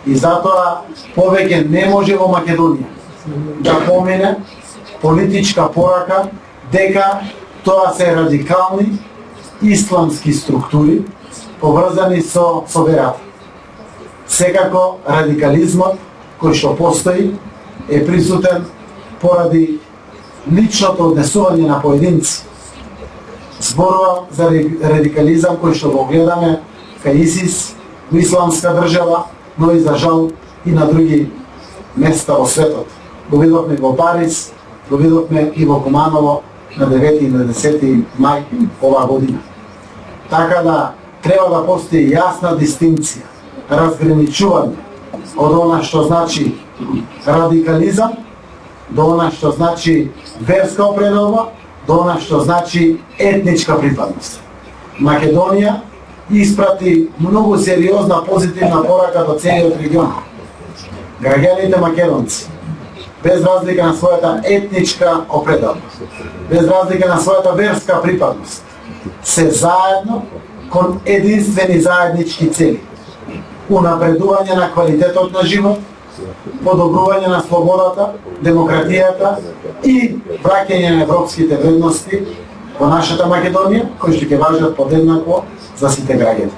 и затоа повеќе не може во Македонија да помине политичка порака дека тоа се радикални исламски структури поврзани со верата. Секако радикализмот кој што постои е присутен поради личното однесување на поединци. Зборувам за радикализам кој што го гледаме кај ИСИС, во исламска држава, но и за жал и на други места во светот. Го видовме во Париз, го видовме и во Куманово на 9 и на 10 мај оваа година. Така да треба да постои јасна дистинција, разграничување од она што значи радикализам, до она што значи верска определба, до она што значи етничка припадност. Македонија испрати многу сериозна позитивна порака до целиот регион. Граѓаните македонци, без разлика на својата етничка определба, без разлика на својата верска припадност, се заедно кон единствени заеднички цели: унапредување на квалитетот на живот, подобрување на слободата, демократијата и враќање на европските вредности во нашата Македонија, кои што ќе важат подеднакво за сите граѓани.